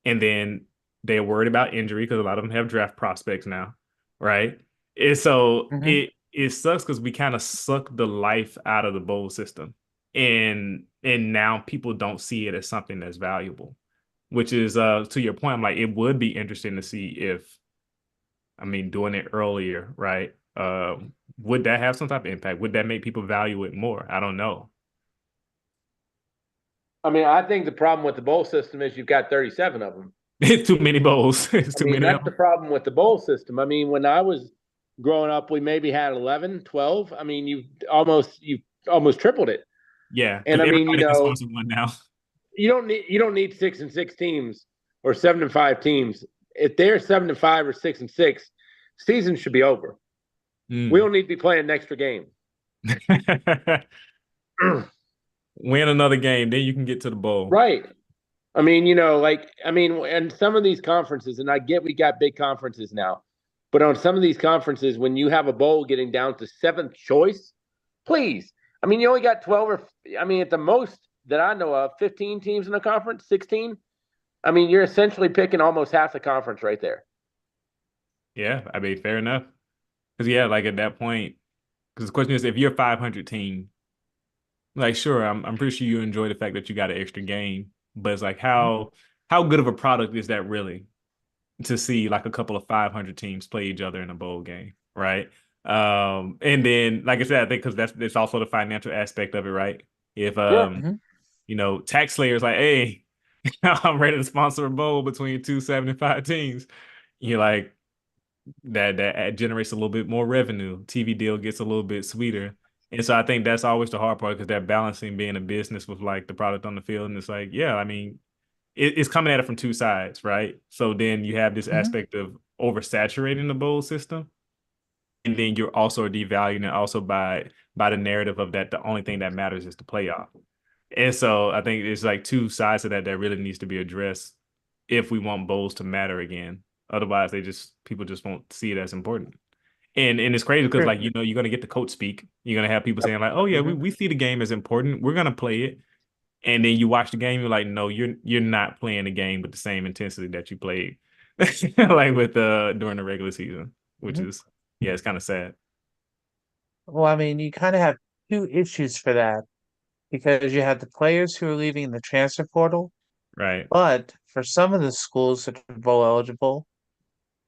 And then they're worried about injury because a lot of them have draft prospects now, right? And so Mhm. it sucks because we kind of suck the life out of the bowl system. And now people don't see it as something that's valuable, which is to your point. I'm like, it would be interesting to see if, I mean, doing it earlier, right? Would that have some type of impact? Would that make people value it more? I don't know. I mean, I think the problem with the bowl system is you've got 37 of them. It's too many bowls. It's I too mean, many of that's the them. problem with the bowl system. I mean, when I was growing up, we maybe had 11, 12. I mean, you almost tripled it. Yeah, And because I mean, everybody can sponsor one now. you don't need 6-6 teams or 7-5 teams. If they're 7-5 or 6-6, season should be over. We Mm. don't need to be playing an extra game. Win another game, then you can get to the bowl. Right. I mean, and some of these conferences, and I get we got big conferences now, but on some of these conferences, when you have a bowl getting down to seventh choice, please. I mean, you only got 12 I mean, at the most that I know of, 15 teams in a conference, 16. I mean, you're essentially picking almost half the conference right there. Yeah, I mean, fair enough. Because yeah, like at that point, because the question is, if you're a 500 team, like sure, I'm pretty sure you enjoy the fact that you got an extra game, but it's like how good of a product is that really to see like a couple of 500 teams play each other in a bowl game, right? And then like I said, I think because that's also the financial aspect of it, right? If Yeah. Mhm. tax slayers like, hey, I'm ready to sponsor a bowl between 275 teams. You're like, that generates a little bit more revenue. TV deal gets a little bit sweeter. And so I think that's always the hard part because they're balancing being a business with like the product on the field. And it's like, yeah, I mean, it's coming at it from two sides, right? So then you have this Mhm. aspect of oversaturating the bowl system. And then you're also devaluing it also by the narrative of that the only thing that matters is the playoff. And so I think it's like two sides of that really needs to be addressed if we want bowls to matter again. Otherwise, people just won't see it as important. And it's crazy because Sure. like you're gonna get the coach speak. You're gonna have people saying like, oh yeah, we, Mhm. we see the game as important. We're gonna play it. And then you watch the game, you're like, no, you're not playing the game with the same intensity that you played like with during the regular season, which Mhm. is yeah, it's kind of sad. Well, I mean, you kind of have two issues for that because you have the players who are leaving the transfer portal, Right. but for some of the schools that are bowl eligible,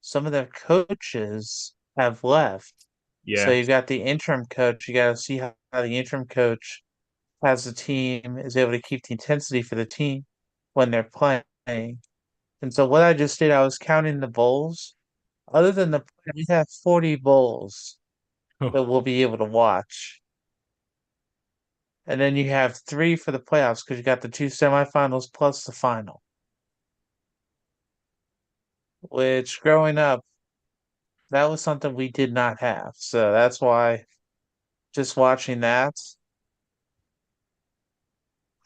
some of their coaches have left. So Yeah. you've got the interim coach. You got to see how the interim coach has the team is able to keep the intensity for the team when they're playing. And so what I just did, I was counting the bowls. Other than we have 40 bowls Oh, that we'll be able to watch. And then you have three for the playoffs because you got the two semifinals plus the final. Which growing up, that was something we did not have. So that's why just watching that,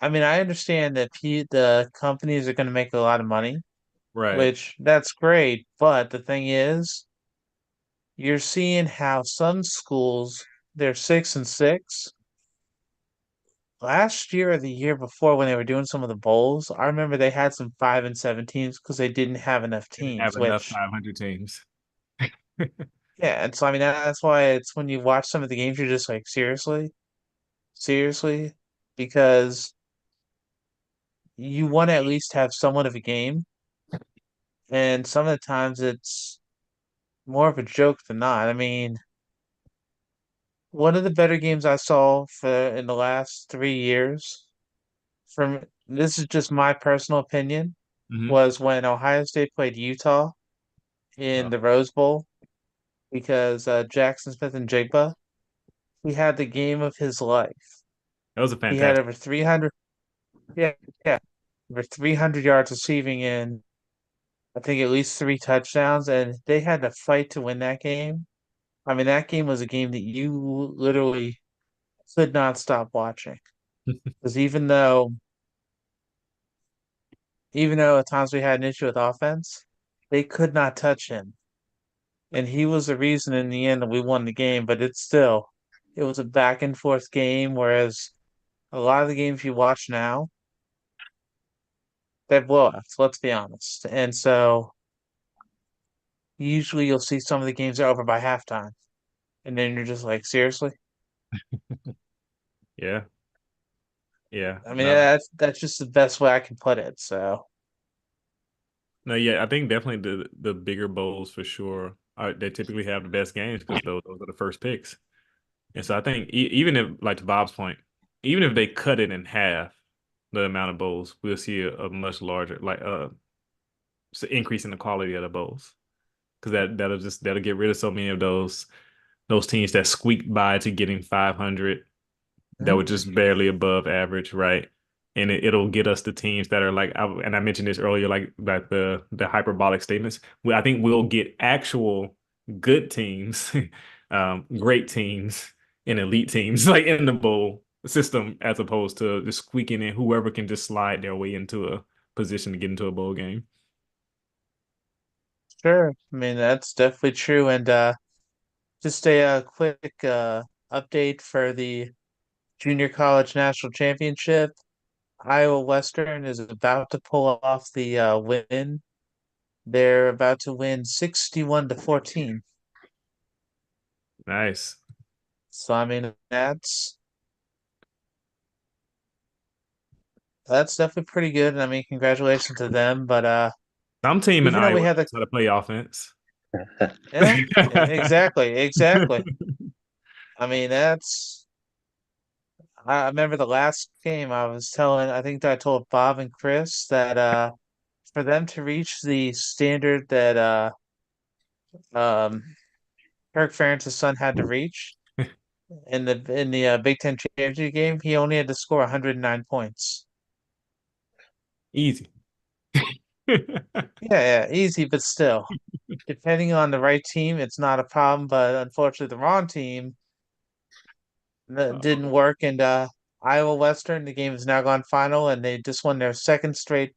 I mean, I understand that the companies are going to make a lot of money, right. which that's great. But the thing is, you're seeing how some schools they're 6-6, last year or the year before when they were doing some of the bowls, I remember they had some 5-7 teams because they didn't have enough Didn't teams, have enough which 500 teams. yeah, and so I mean that's why it's when you watch some of the games you're just like, seriously? Seriously? Because you want to at least have somewhat of a game, and some of the times it's more of a joke than not. I mean, one of the better games I saw for in the last 3 years, from this is just my personal opinion, Hmm. was when Ohio State played Utah in the Rose Bowl because Jackson Smith and Jigba, he had the game of his life. That was a He had fantastic. over 300, yeah, yeah, over 300 yards receiving in, I think, at least three touchdowns, and they had to fight to win that game. I mean, that game was a game that you literally could not stop watching because even though at times we had an issue with offense, they could not touch him. And he was the reason in the end that we won the game, but it was a back and forth game, whereas a lot of the games you watch now, they're blowouts, let's be honest. And so usually you'll see some of the games are over by halftime. And then you're just like, seriously? Yeah. Yeah. I mean, No. that's just the best way I can put it. So No, yeah, I think definitely the bigger bowls for sure they typically have the best games because those are the first picks. And so I think even if, like to Bob's point, even if they cut it in half, the amount of bowls, we'll see a much larger increase in the quality of the bowls because that'll get rid of so many of those teams that squeaked by to getting 500 that mhm. were just barely above average, right? And it'll get us the teams that are like, and I mentioned this earlier, like the hyperbolic statements. I think we'll get actual good teams, great teams, and elite teams like in the bowl system, as opposed to just squeaking in whoever can just slide their way into a position to get into a bowl game. Sure. I mean, that's definitely true. And just a quick update for the Junior College National Championship. Iowa Western is about to pull off the win. They're about to win 61-14. Nice. So I mean, that's definitely pretty good. And I mean, congratulations to them. But Some team in even though we Iowa had the knows how to play offense. yeah, exactly, exactly. I mean, I remember the last game I think that I told Bob and Chris that for them to reach the standard that um Kirk Ferentz's son had to reach in the Big Ten championship game, he only had to score 109 points. Easy. Yeah, yeah, easy, but still, depending on the right team, it's not a problem. But unfortunately, the wrong team that didn't work. And Iowa Western, the game has now gone final, and they just won their second straight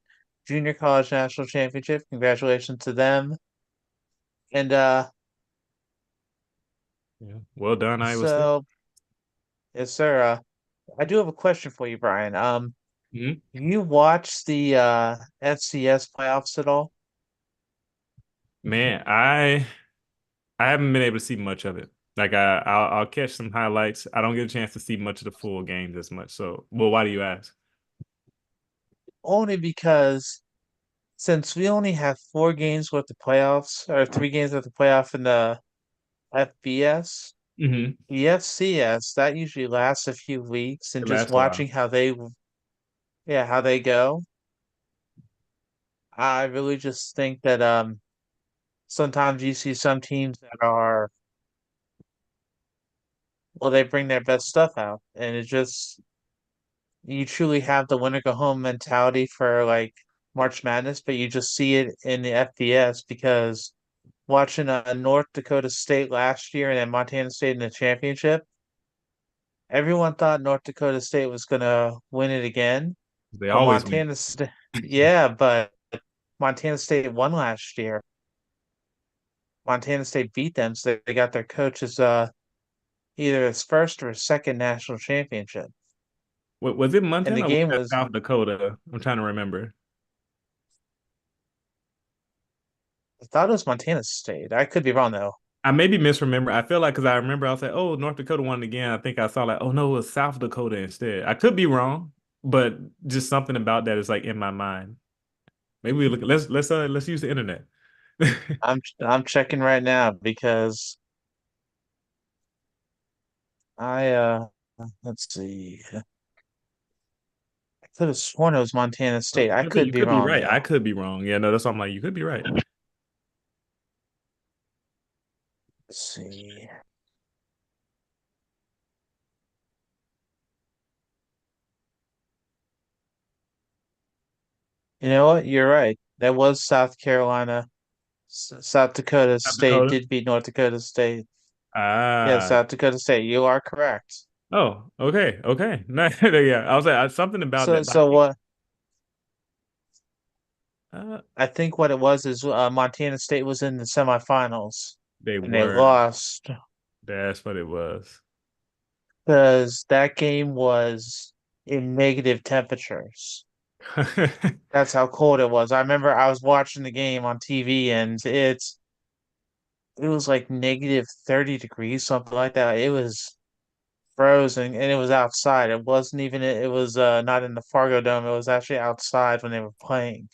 junior college national championship. Congratulations to them. And Yeah. Well done, Iowa State. so, yes, sir. I do have a question for you, Brian. Mhm. You watch the FCS playoffs at all? Man, I haven't been able to see much of it. Like I'll catch some highlights. I don't get a chance to see much of the full games as much. So, well, why do you ask? Only because since we only have 4 games worth of playoffs, or 3 games worth of playoff in the FBS, Hmm. the FCS, that usually lasts a few weeks, and It just lasts a while. watching how they go, I really just think that sometimes you see some teams that are, well, they bring their best stuff out, and it just, you truly have the winner go home mentality for like March Madness, but you just see it in the FBS because watching North Dakota State last year and then Montana State in the championship, everyone thought North Dakota State was gonna win it again, They but always win. Yeah, but Montana State won last year. Montana State beat them, so they got their coach's either his first or his second national championship. Was it and the Montana or was game that was South Dakota? I'm trying to remember. I thought it was Montana State. I could be wrong though. I maybe misremember. I feel like because I remember I was like, oh, North Dakota won again. I think I saw like, oh no, it was South Dakota instead. I could be wrong, but just something about that is like in my mind. Maybe we look. Let's use the internet. I'm checking right now because I let's see. I could have sworn it was Montana State. I Okay, could you be could be wrong right. though. I could be wrong. Yeah, no, that's what I'm like. You could be right. Let's see. You know what? You're right. That was South Carolina. South Dakota South State Dakota. did beat North Dakota State. Yeah, Ah. South Dakota State. You are correct. Oh. Okay. Okay. Yeah. I was like something about So that. But I so think, what uh, I think what it was is Montana State was in the semifinals they and they were. lost That's what it was. because that game was in negative temperatures. That's how cold it was. I remember I was watching the game on TV and it was like negative 30 degrees, something like that. It was frozen and it was outside. It wasn't even it was not in the Fargo Dome. It was actually outside when they were playing.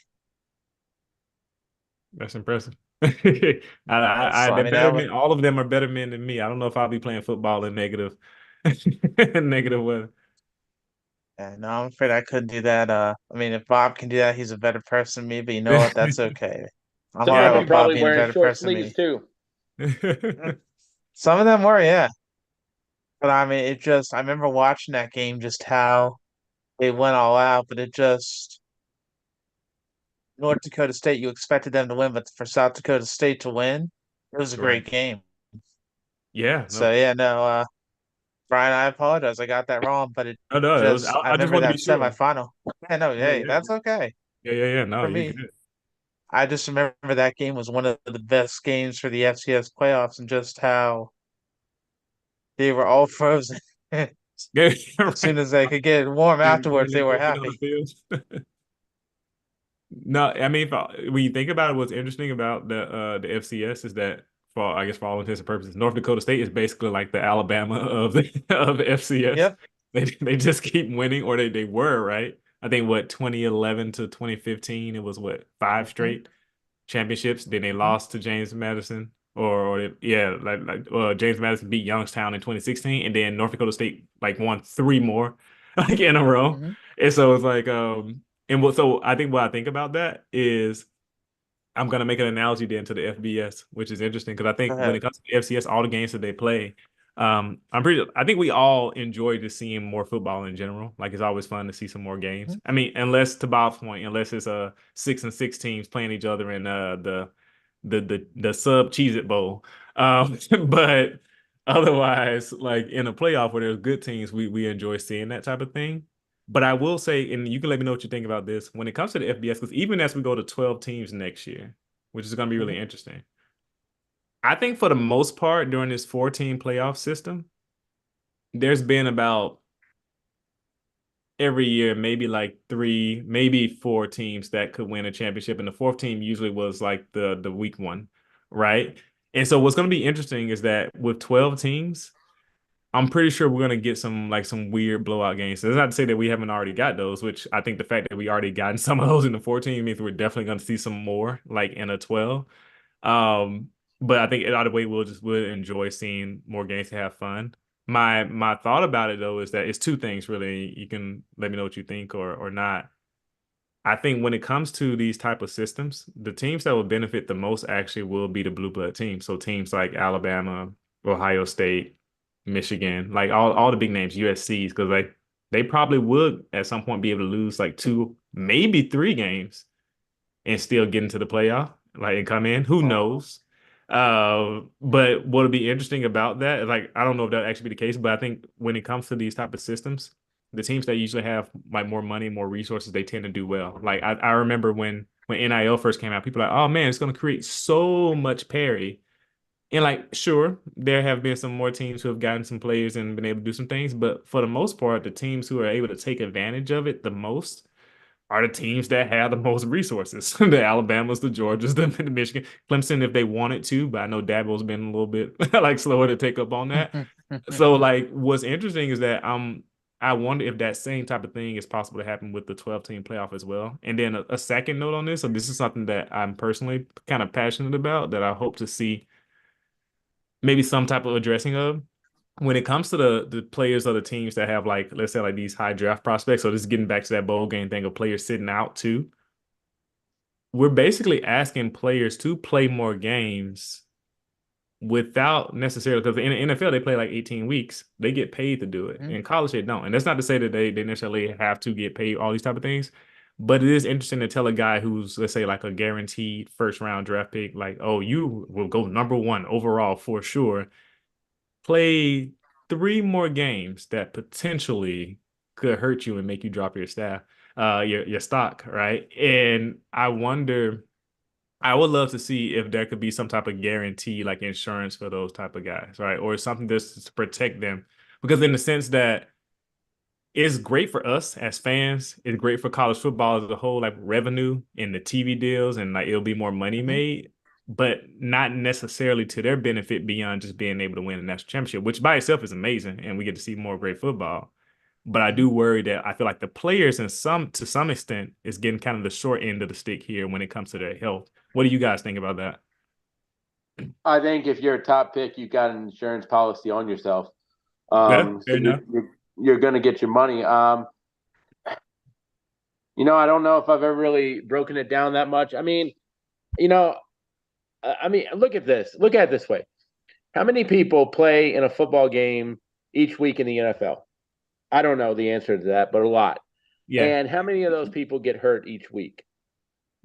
That's impressive. They're I mean better that was men. All of them are better men than me. I don't know if I'll be playing football in negative, negative weather. yeah, no, I'm afraid I couldn't do that. I mean if Bob can do that, he's a better person than me, but you know what? That's okay. I'm Some all of right Yeah. them with Bob probably being a wearing better short person than sleeves me. too. Some of them were, yeah. But I mean I remember watching that game just how they went all out, but it just North Dakota State, you expected them to win, but for South Dakota State to win, it was a Right. great game. Yeah. So No. yeah, no, Brian, I apologize. I got that wrong, but it No. No. It was. just I I just remember want to be that sure. semifinal. Yeah, no, Yeah. hey, Yeah. that's okay Yeah. Yeah. Yeah. No, for you're me. good. I just remember that game was one of the best games for the FCS playoffs and just how they were all frozen. Yeah. As soon Right. as they could get warm afterwards, they Barely were walking on the happy. field. No, I mean, when you think about it, what's interesting about the FCS is that I guess for all intents and purposes, North Dakota State is basically like the Alabama of the FCS. Yep. They just keep winning, or they were, right? I think what 2011 to 2015, it was what five Hmm. straight championships. Then they Hmm. lost to James Madison, yeah, James Madison beat Youngstown in 2016, and then North Dakota State like won three more like in a row. Hmm. And so it's like and so I think what I think about that is I'm gonna make an analogy then to the FBS, which is interesting because I Go think when ahead. it comes to the FCS, all the games that they play, I think we all enjoy just seeing more football in general. Like it's always fun to see some more games. Mhm. I mean, unless to Bob's point, unless it's 6-6 teams playing each other in the sub Cheez It Bowl. But otherwise, like in a playoff where there's good teams, we enjoy seeing that type of thing. But I will say, and you can let me know what you think about this when it comes to the FBS, because even as we go to 12 teams next year, which is going to be Mhm. really interesting, I think for the most part during this 14 playoff system, there's been about every year, maybe like three, maybe four teams that could win a championship, and the fourth team usually was like the weak one, right? And so what's going to be interesting is that with 12 teams, I'm pretty sure we're gonna get some weird blowout games. So that's not to say that we haven't already got those, which I think the fact that we already gotten some of those in the 14 means we're definitely gonna see some more like in a 12. Um, but I think either way we'll enjoy seeing more games to have fun. My thought about it though is that it's two things really. You can let me know what you think or not. I think when it comes to these type of systems, the teams that will benefit the most actually will be the blue blood teams. So teams like Alabama, Ohio State, Michigan, like all the big names, USC's, because like they probably would at some point be able to lose like two, maybe three games and still get into the playoff, like and come in. Who Oh. knows? But what'll be interesting about that, like I don't know if that'll actually be the case, but I think when it comes to these type of systems, the teams that usually have like more money, more resources, they tend to do well. Like I remember when NIL first came out, people were like, oh man, it's gonna create so much parity. And like, sure, there have been some more teams who have gotten some players and been able to do some things, but for the most part, the teams who are able to take advantage of it the most are the teams that have the most resources. The Alabamas, the Georgias, the Michigan, Clemson, if they wanted to, but I know Dabo's been a little bit like slower to take up on that. So like what's interesting is that I wonder if that same type of thing is possible to happen with the 12-team playoff as well. And then a second note on this, so this is something that I'm personally kind of passionate about that I hope to see maybe some type of addressing of when it comes to the players of the teams that have like, let's say like these high draft prospects. So this is getting back to that bowl game thing of players sitting out too. We're basically asking players to play more games without necessarily, because in the NFL they play like 18 weeks. They get paid to do it. In college they don't. And that's not to say that they necessarily have to get paid all these type of things. But it is interesting to tell a guy who's, let's say, like a guaranteed first round draft pick, like, oh, you will go #1 overall for sure. Play 3 more games that potentially could hurt you and make you drop your your stock, right? And I wonder, I would love to see if there could be some type of guarantee, like insurance for those type of guys, right? Or something just to protect them. Because in the sense that it's great for us as fans, it's great for college football as a whole, like revenue and the TV deals, and like it'll be more money made, but not necessarily to their benefit beyond just being able to win a national championship, which by itself is amazing, and we get to see more great football. But I do worry that I feel like the players to some extent is getting kind of the short end of the stick here when it comes to their health. What do you guys think about that? I think if you're a top pick, you've got an insurance policy on yourself. Yeah, So fair enough. you're going to get your money. I don't know if I've ever really broken it down that much. I mean, look at this. Look at it this way. How many people play in a football game each week in the NFL? I don't know the answer to that, but a lot. Yeah, And how many of those people get hurt each week?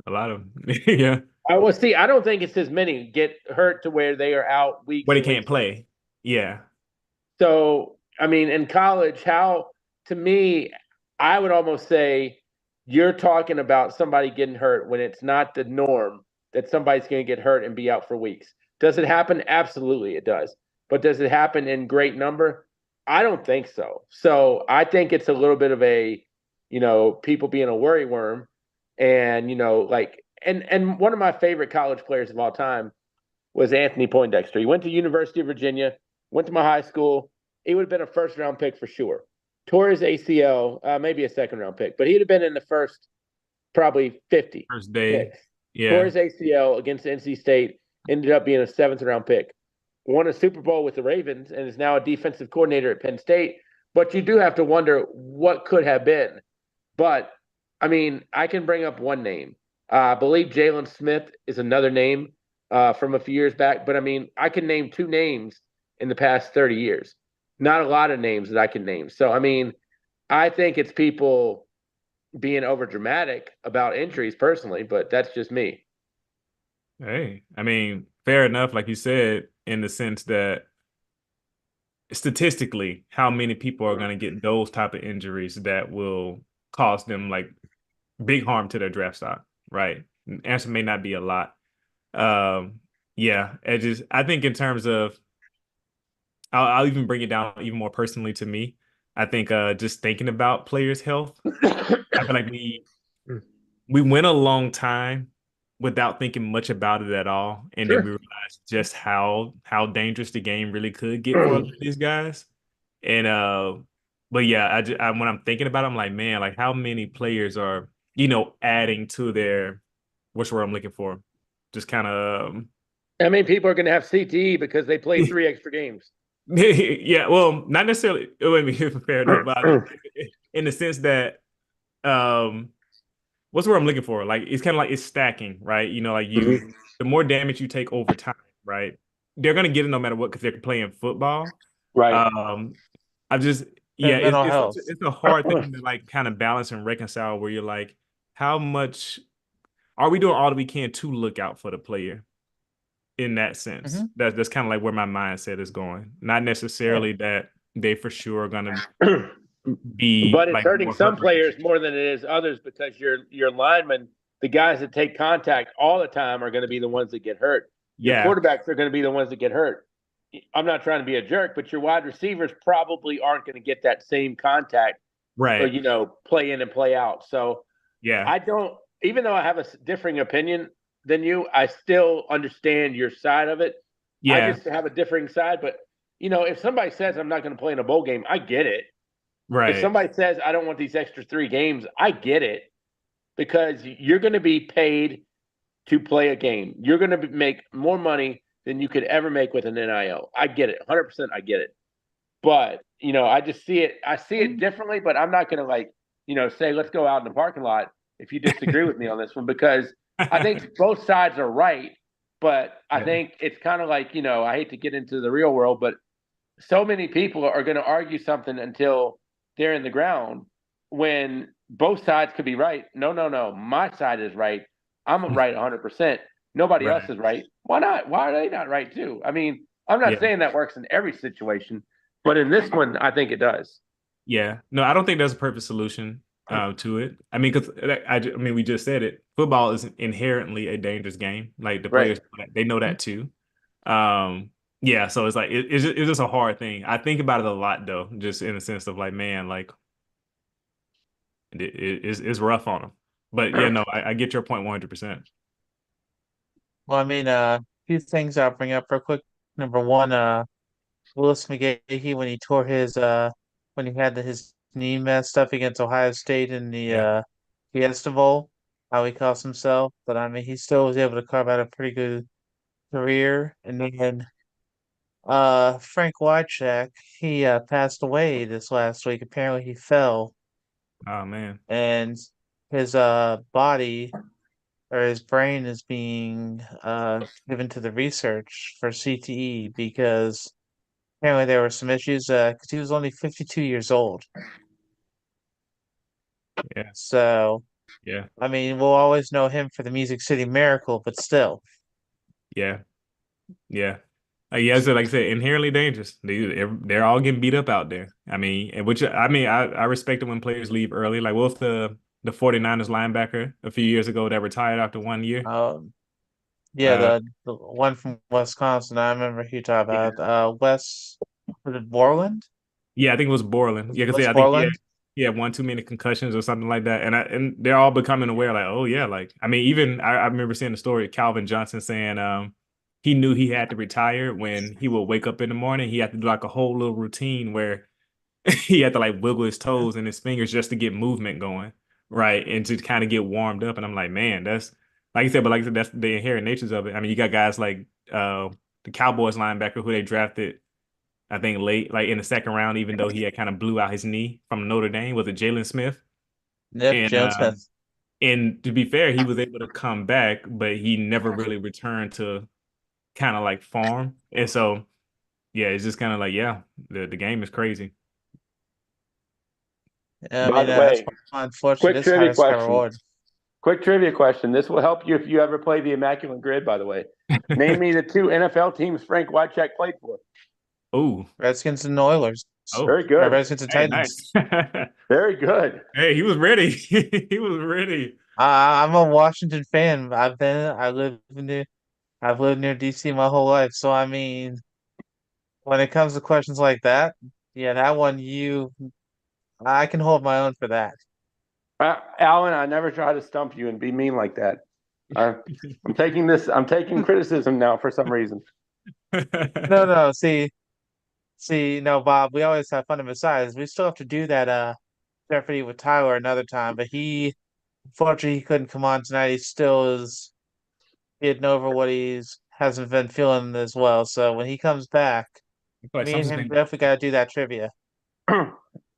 a lot of them. Yeah, I will see. I don't think it's as many get hurt to where they are out weeks but he and can't weeks. play. Yeah, So, I mean, in college, to me, I would almost say you're talking about somebody getting hurt when it's not the norm that somebody's going to get hurt and be out for weeks. Does it happen? Absolutely, it does. But does it happen in great number? I don't think so. So I think it's a little bit of a, people being a worry worm, and and one of my favorite college players of all time was Anthony Poindexter. He went to University of Virginia, went to my high school. He would have been a first round pick for sure. Tore his ACL, maybe a second round pick, but he'd have been in the first probably 50 first day. picks. Tore Yeah, his ACL against NC State, ended up being a seventh round pick. Won a Super Bowl with the Ravens and is now a defensive coordinator at Penn State. But you do have to wonder what could have been. But I mean, I can bring up one name. I believe Jalen Smith is another name from a few years back. But I mean, I can name 2 names in the past 30 years. Not a lot of names that I can name. So, I mean, I think it's people being over dramatic about injuries personally, but that's just me. hey, I mean, fair enough, like you said, in the sense that statistically, how many people are going to get those type of injuries that will cause them like big harm to their draft stock, right? Answer may not be a lot. Yeah, I think in terms of, I'll even bring it down even more personally to me. I think just thinking about players' health, I feel like we went a long time without thinking much about it at all, and then we Sure. realized just how dangerous the game really could get for a lot of these guys. And but yeah, when I'm thinking about it, I'm like, man, like how many players are adding to their, what's the word I'm looking for? Just kind of How many people are going to have CTE because they played 3 extra games? yeah, well, not necessarily. I mean, fair enough, but I think in the sense that what's the word I'm looking for? Like it's kind of like it's stacking, right? Like the more damage you take over time, right? They're gonna get it no matter what because they're playing football. Right. I just yeah, And mental health. it's a hard thing to like kind of balance and reconcile where you're like, how much are we doing all that we can to look out for the player in that sense? That's kind of like where my mindset is going. Not necessarily that they for sure are gonna be But it's like hurting more some players heartbreaking. more than it is others because your linemen, the guys that take contact all the time, are going to be the ones that get hurt. Your Yeah. quarterbacks are going to be the ones that get hurt. I'm not trying to be a jerk, but your wide receivers probably aren't going to get that same contact or, Right. play in and play out. So Yeah. I don't, even though I have a differing opinion than you, I still understand your side of it. I Yeah. just have a differing side. But, if somebody says I'm not going to play in a bowl game, I get it. If Right. somebody says I don't want these extra 3 games, I get it, because you're going to be paid to play a game. You're going to make more money than you could ever make with an NIL. I get it. 100% I get it. But, I just see it. I see it differently, but I'm not going to say, let's go out in the parking lot if you disagree with me on this one, because I think both sides are right. But I think it's kind of like, I hate to get into the real world, but so many people are going to argue something until they're in the ground when both sides could be right. No, my side is right. I'm right 100%. Nobody else is right. Why not? Why are they not right too? I mean, I'm not saying that works in every situation, but in this one, I think it does. Yeah. No, I don't think there's a perfect solution to it. I mean, because we just said it. Football is inherently a dangerous game. Like the players, they know that too. Yeah. So it's like it's just a hard thing. I think about it a lot though, just in the sense of like, man, like it's rough on them. But yeah, no, I get your point 100%. Well, I mean, a few things I'll bring up real quick. Number one, Willis McGahee when he tore when he had his knee messed up against Ohio State in the Yeah. Fiesta Bowl, how he cost himself. But I mean, he still was able to carve out a pretty good career. And then Frank Wycheck, he passed away this last week. Apparently, he fell Oh man. and his body or his brain is being given to the research for CTE because apparently there were some issues because he was only 52 years old. Yeah. So, Yeah. I mean, we'll always know him for the Music City Miracle, but still. Yeah. Yeah. So like I said, inherently dangerous. They're all getting beat up out there. I mean, I respect it when players leave early. Like, what was the 49ers linebacker a few years ago that retired after 1 year? Yeah, the one from Wisconsin, I remember who you talked about. Was it Borland? Yeah, I think it was Borland. Yeah, because Wes I think Borland? he had one too many concussions or something like that. And they're all becoming aware, like, oh yeah, like I mean, even I remember seeing the story of Calvin Johnson saying he knew he had to retire when he would wake up in the morning. He had to do like a whole little routine where he had to like wiggle his toes and his fingers just to get movement going, right? And to kind of get warmed up. And I'm like, man, that's like you said, but like I said, that's the inherent natures of it. I mean, you got guys like the Cowboys linebacker who they drafted, I think late, like in the second round, even though he had kind of blew out his knee from Notre Dame, was it Jalen Smith? Yep, And Jalen Smith. and to be fair, he was able to come back, but he never really returned to kind of like farm. And so yeah, it's just kind of like, yeah, the game is crazy. Yeah, I By mean, the that's way, why unfortunately quick this trivia highest question. reward. Quick trivia question. This will help you if you ever play the Immaculate Grid, by the way. Name me the 2 NFL teams Frank Wycheck played for. Oh, Redskins and Oilers. oh, Very Or good. Redskins and hey, Titans. nice. Very good. Hey, he was ready. He was ready. I'm a Washington fan. I've lived near DC my whole life. So I mean, when it comes to questions like that, yeah, that one I can hold my own for that. Alan, I never try to stump you and be mean like that. I'm taking criticism now for some reason. No. See, no, Bob. We always have fun. Besides, we still have to do that Jeopardy with Tyler another time. But unfortunately, he couldn't come on tonight. He still is getting over what he's hasn't been feeling as well. So when he comes back, Like me and something's him been definitely got to do that trivia.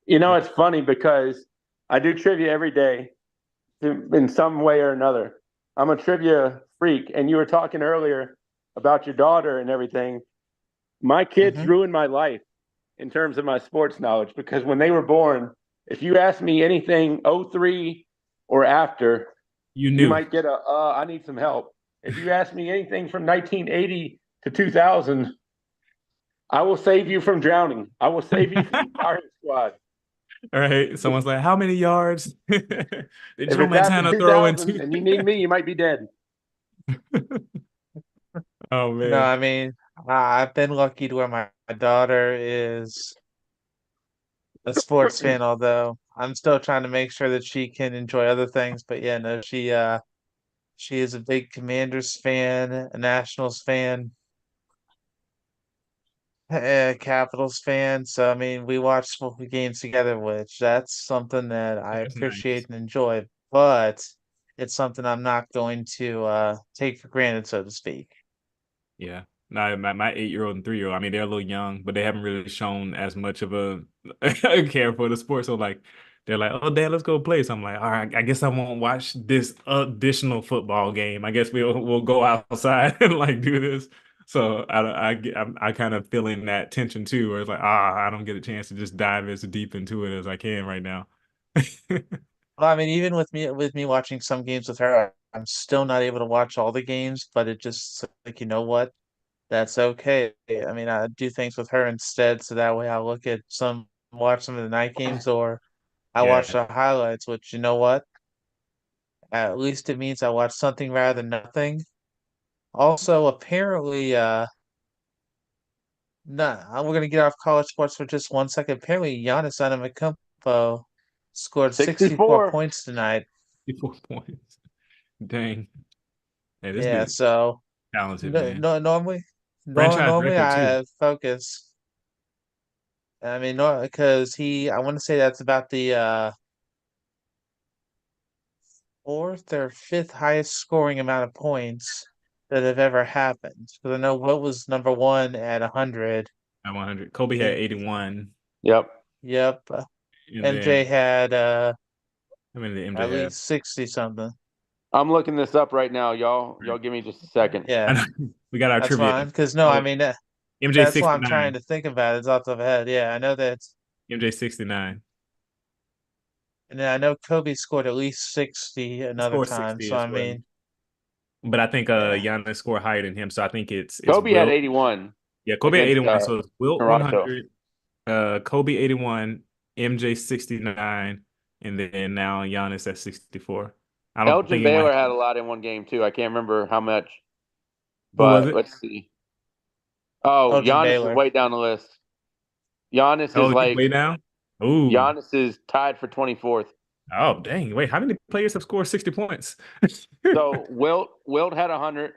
It's funny because I do trivia every day in some way or another. I'm a trivia freak. And you were talking earlier about your daughter and everything. My kids Hmm. ruined my life in terms of my sports knowledge because when they were born, if you asked me anything '03 or after, you you knew. might get I need some help. If you ask me anything from 1980 to 2000, I will save you from drowning. I will save you from the firing squad. All right. Someone's like, how many yards did If Joe it's after Montana throw in 2000 and you need me, you might be dead. Oh No, man. I mean, I've been lucky to where my daughter is a sports fan, although I'm still trying to make sure that she can enjoy other things. But yeah, no, she is a big Commanders fan, a Nationals fan, a Capitals fan. So I mean, we watch football games together, which that's something that I That's nice. appreciate and enjoy. But it's something I'm not going to take for granted, so to speak. Yeah. No, my 8-year-old and 3-year-old, I mean, they're a little young, but they haven't really shown as much of a care for the sport. So like they're like, oh dad, let's go play. So I'm like, all right, I guess I won't watch this additional football game. I guess we'll go outside and like do this. So I kind of feeling that tension too, where it's like, I don't get a chance to just dive as deep into it as I can right now. Well, I mean, even with me watching some games with her, I'm still not able to watch all the games, but it just like you know what? That's okay. I mean, I do things with her instead, so that way I watch some of the night games, or I watch Yeah. the highlights, which you know what? At least it means I watch something rather than nothing. Also, apparently, we're gonna get off college sports for just 1 second. Apparently, Giannis Antetokounmpo scored 64 64. points tonight. 4 points. Dang. Hey, this Yeah, dude so talented, no, man. no, normally, no, Franchise normally record too. I focus. I mean, no, because I want to say that's about the fourth or fifth highest scoring amount of points that have ever happened. Because I know what was number one at 100. At 100. Kobe had He, 81. Yep. yep. And MJ then had how many did MJ at have? least 60 something. I'm looking this up right now, y'all. Y'all give me just a second. I Yeah, know we got our that's trivia. fine. Because no, I Oh, mean MJ that's what I'm trying 69. to think about is off the top of my head. Yeah, I know that, MJ 69. and then I know Kobe scored at least 60 He another scored time. 60 So as I well. mean, But I think yeah, Giannis scored higher than him. So I think it's Kobe had Wilt. 81 Yeah, Kobe had against 81. So it's Wilt Toronto. 100, Kobe 81, MJ 69, and then now Giannis at 64. I don't Elgin think anyone Baylor had, had a lot in one game too. I can't remember how much, who was but it? let's see. Oh, Elgin Giannis is Baylor. way down the list. Giannis is Oh, he's like way down. Ooh. Giannis is tied for 24th. Oh, dang. Wait, how many players have scored 60 points? So Wilt had 100,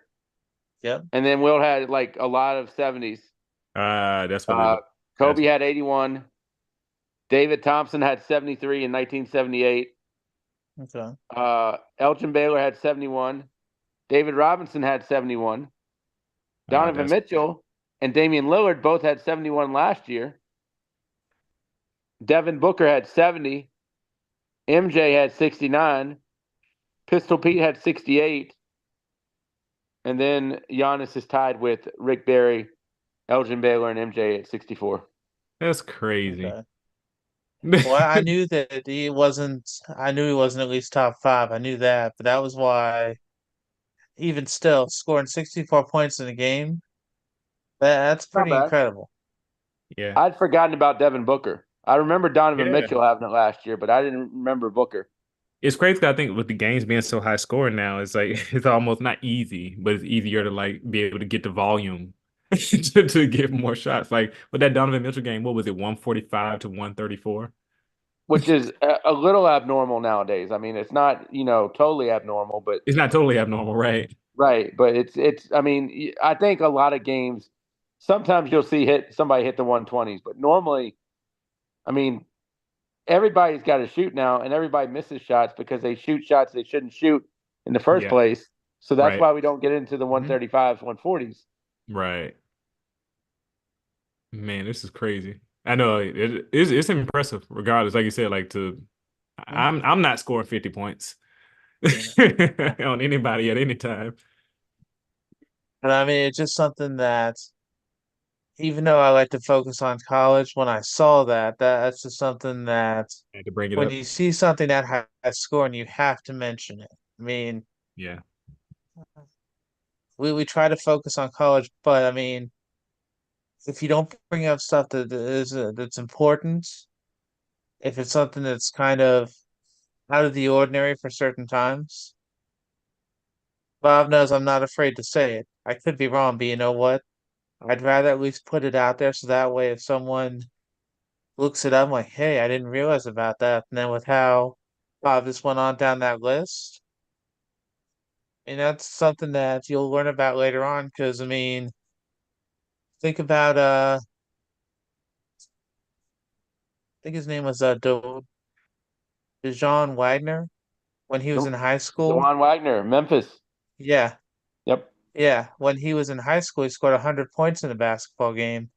Yep. and then Wilt had like a lot of 70s. That's what it Uh, is. That's Kobe had 81. David Thompson had 73 in 1978. Okay. Elgin Baylor had 71. David Robinson had 71. Donovan that's Mitchell and Damian Lillard both had 71 last year. Devin Booker had 70. MJ had 69. Pistol Pete had 68. And then Giannis is tied with Rick Barry, Elgin Baylor, and MJ at 64. that's crazy. Okay. Well, I knew that he wasn't. I knew he wasn't at least top five. I knew that, but that was why, even still, scoring 64 points in a game, that's Not pretty bad. incredible. Yeah. I'd forgotten about Devin Booker. I remember Donovan Yeah. Mitchell having it last year, but I didn't remember Booker. It's crazy 'cause I think with the games being so high scoring now, it's like it's almost not easy, but it's easier to like be able to get the volume to get more shots. Like with that Donovan Mitchell game, what was it, 145 to 134? Which is a little abnormal nowadays. I mean, it's not, totally abnormal, but It's not totally abnormal, right? right. But it's. I mean, I think a lot of games. Sometimes you'll see somebody hit the 120s, but normally, I mean, everybody's got to shoot now, and everybody misses shots because they shoot shots they shouldn't shoot in the first Yeah, place. So that's right. why we don't get into the Hmm. 135s, 140s. Right. Man, this is crazy. I know it's impressive, regardless. Like you said, like I'm not scoring 50 points Yeah. on anybody at any time. But I mean, it's just something that, even though I like to focus on college, when I saw that's just something that I had to bring it when up. you see something that high scoring, you have to mention it. I mean, Yeah. we try to focus on college, but I mean, if you don't bring up stuff that's important, if it's something that's kind of out of the ordinary for certain times, Bob knows I'm not afraid to say it. I could be wrong, but you know what? I'd rather at least put it out there so that way if someone looks it up, I'm like, hey, I didn't realize about that. And then with how this went on down that list, and that's something that you'll learn about later on. Because I mean, think about I think his name was Dejan Wagner when he was in high school. Dewan Wagner, Memphis. Yeah, Yep. yeah. When he was in high school, he scored 100 points in a basketball game.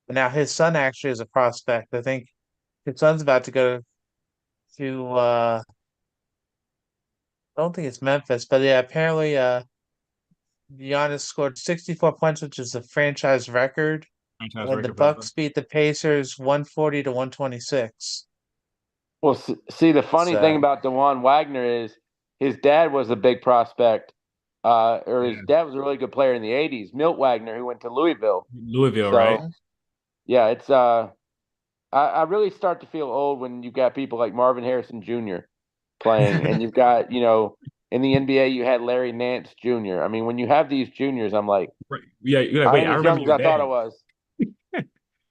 But now his son actually is a prospect. I think his son's about to go to I don't think it's Memphis, but yeah, apparently Giannis scored 64 points, which is a franchise record Franchise when the record for that. Bucks beat the Pacers 140 to 126. Well, see, the funny thing So, about Dewan Wagner is his dad was a big prospect, or his Yeah. dad was a really good player in the '80s. Milt Wagner, who went to Louisville. Louisville, right? So yeah, it's I really start to feel old when you've got people like Marvin Harrison Jr. playing, and you've got in the NBA you had Larry Nance Jr. I mean, when you have these juniors, I'm like, Right. Yeah, you're like, I wait, ain't I as young remember as your I thought I dad. was.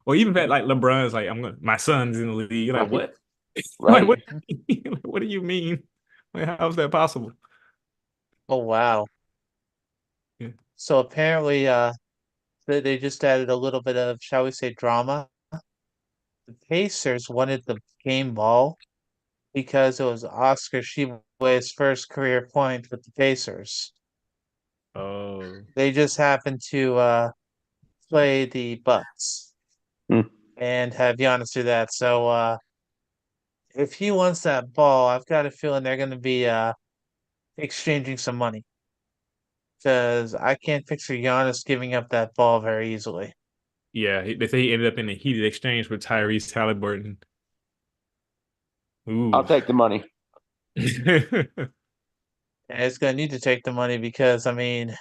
Or even that like LeBron's like, my son's in the league. You're like, Right, what? Like, right. what? Like, what do you mean? Like, how's that possible? oh wow. Yeah. So apparently they just added a little bit of, shall we say, drama. The Pacers wanted the game ball because it was Oscar Tshiebwe's first career point with the Pacers. Oh, They just happened to play the Bucks Hmm. and have Giannis do that. So if he wants that ball, I've got a feeling they're going to be exchanging some money because I can't picture Giannis giving up that ball very easily. yeah. They say he ended up in a heated exchange with Tyrese Halliburton. I'll Ooh. take the money. And it's going to need to take the money because, I mean,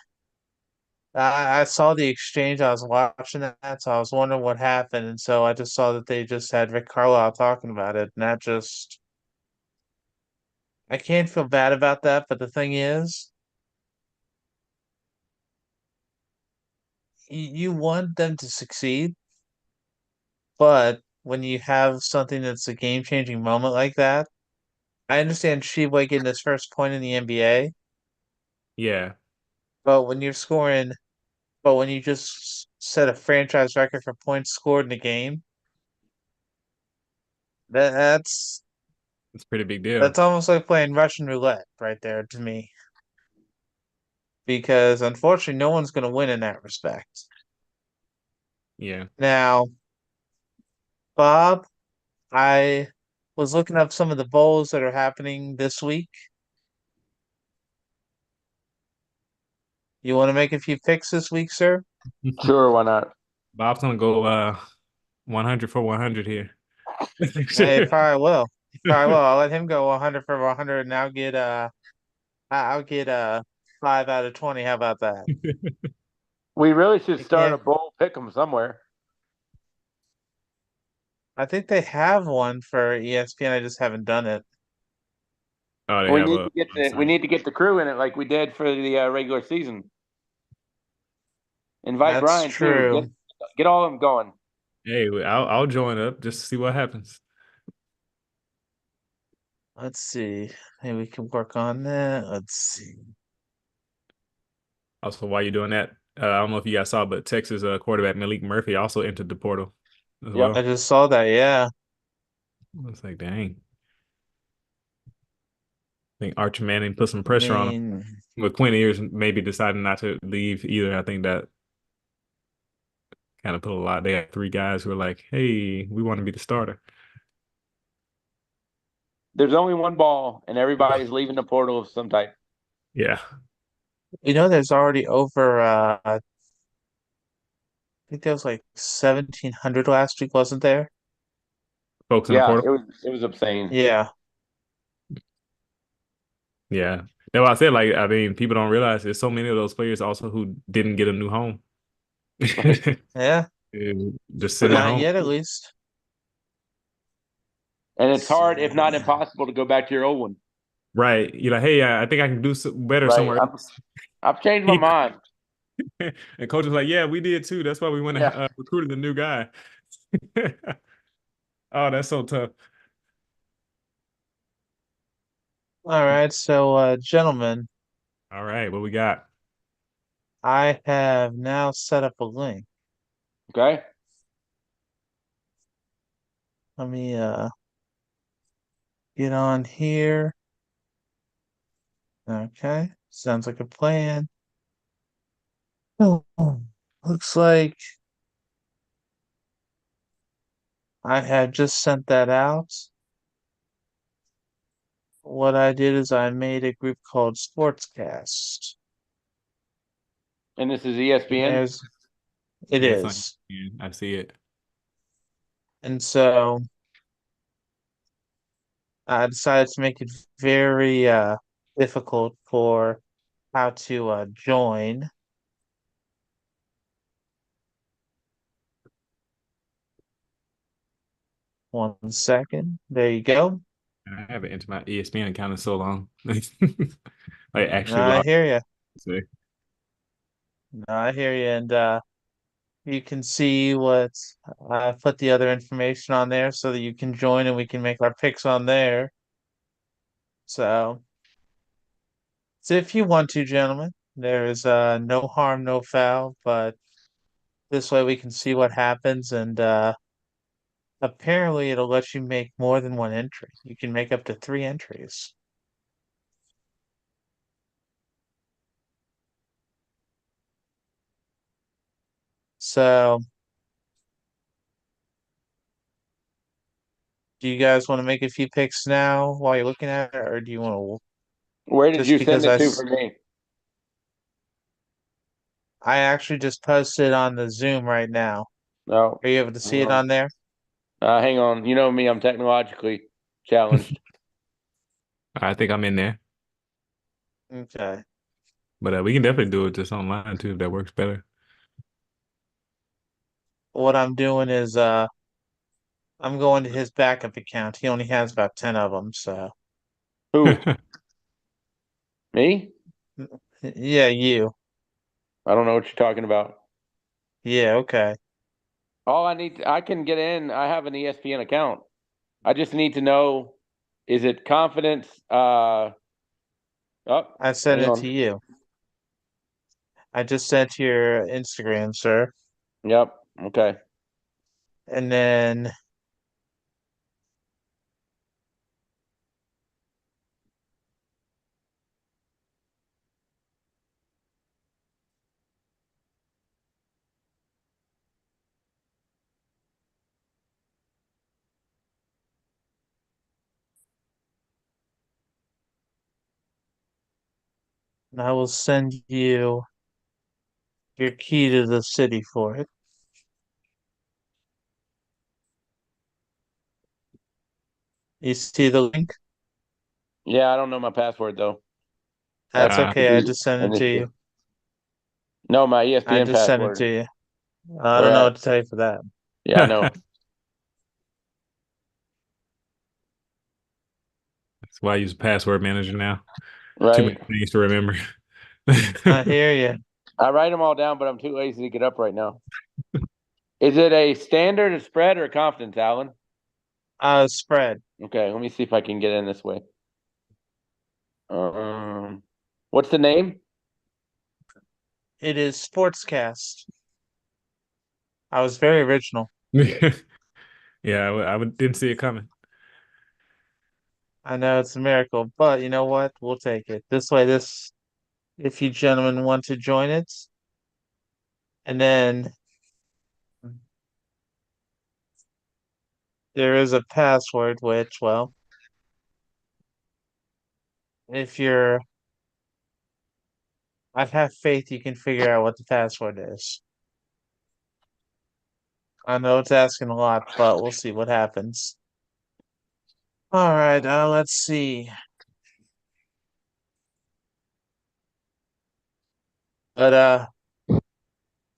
I saw the exchange. I was watching that, so I was wondering what happened. And so I just saw that they just had Rick Carlisle talking about it. And that just, I can't feel bad about that. But the thing is, you want them to succeed. But when you have something that's a game-changing moment like that, I understand Sheboy getting his first point in the NBA, Yeah, but when you're scoring, but when you just set a franchise record for points scored in a game, that's it's a pretty big deal. that's almost like playing Russian roulette right there to me. Because unfortunately, no one's going to win in that respect. Yeah. Now, Bob, I was looking up some of the bowls that are happening this week. You want to make a few picks this week, sir? Sure, why not? Bob's gonna go 100 for 100 here. Hey, probably will. He probably will. I'll let him go 100 for 100, and I'll get 5 out of 20. How about that? We really should You start a can't. bowl pick 'em somewhere. I think they have one for ESPN. I just haven't done it. Oh, they We have need a to get we site. need to get the crew in it like we did for the regular season. Invite That's Brian too. Get true. get all of them going. Hey, I'll join up just to see what happens. Let's see. Maybe we can work on that. Let's see. Also, while you're doing that, I don't know if you guys saw, but Texas quarterback Malik Murphy also entered the portal as Yep. I well. just saw that. Yeah. I was like, dang. I think Archer Manning put some I pressure on him. mean, With Quinn Ewers maybe deciding not to leave either. I think that kind of put a lot. They had three guys who were like, "Hey, we want to be the starter." There's only one ball, and everybody's leaving the portal of some type. Yeah, there's already over I think there was like 1,700 last week, wasn't there? folks in the Yeah, portal. it was obscene. Yeah. Yeah, that's why I said like I mean people don't realize there's so many of those players also who didn't get a new home, Yeah. just sitting at Not home. yet, at least. And Let's it's hard, if not see. impossible, to go back to your old one. Right? You're like, hey, I think I can do better Right. somewhere. I've changed my He mind. And coach was like, "Yeah, we did too. That's why we went and Yeah. recruited the new guy." Oh, that's so tough. All right, so gentlemen, All right, what we got? I have now set up a link. Okay. Let me get on here. Okay, sounds like a plan. Oh, looks like I have just sent that out. What I did is I made a group called Sportscast. And this is And ESPN. it Yeah, it's on. is. I see it. And so I decided to make it very difficult for how to join. 1 second. There you go. I haven't entered my ESPN account in so long. Like actually I log. hear you. See. I hear you. And you can see what I put the other information on there so that you can join and we can make our picks on there. So, so if you want to, gentlemen, there is no harm, no foul, but this way we can see what happens and apparently it'll let you make more than one entry. You can make up to 3 entries. So, do you guys want to make a few picks now while you're looking at it, or do you want Where to did just you send because it to for me? I actually just posted on the Zoom right now. No. Are you able to see Hang it on. on there? Hang on. You know me, I'm technologically challenged. I think I'm in there, Okay. but we can definitely do it just online too if that works better. What I'm doing is I'm going to his backup account. He only has about 10 of them, so Who? Me? yeah, you. I don't know what you're talking about. Yeah, okay. All I need, I can get in. I have an ESPN account. I just need to know, is it confidence? Oh, I sent hang it on. to you. I just sent to your Instagram, sir. Yep. Okay. And then I will send you your key to the city for it. You see the link? Yeah, I don't know my password though. That's That's uh, okay. I the just sent it to initiative. you. No, my I ESPN just sent it password. to you. I Where don't know at? what to tell you for that. Yeah, I know. that's why I use a password manager now. Too many Right. things to remember. I hear you. I write them all down, but I'm too lazy to get up right now. Is it a standard, a spread, or a confidence, Alan? Spread. Okay, let me see if I can get in this way. What's the name? It is Sportscast. I was very original. Yeah, didn't see it coming. I know it's a miracle, but you know what? We'll take it. This way, if you gentlemen want to join it, and then there is a password, which, well, if you're, I have faith you can figure out what the password is. I know it's asking a lot, but we'll see what happens. All right, let's see. But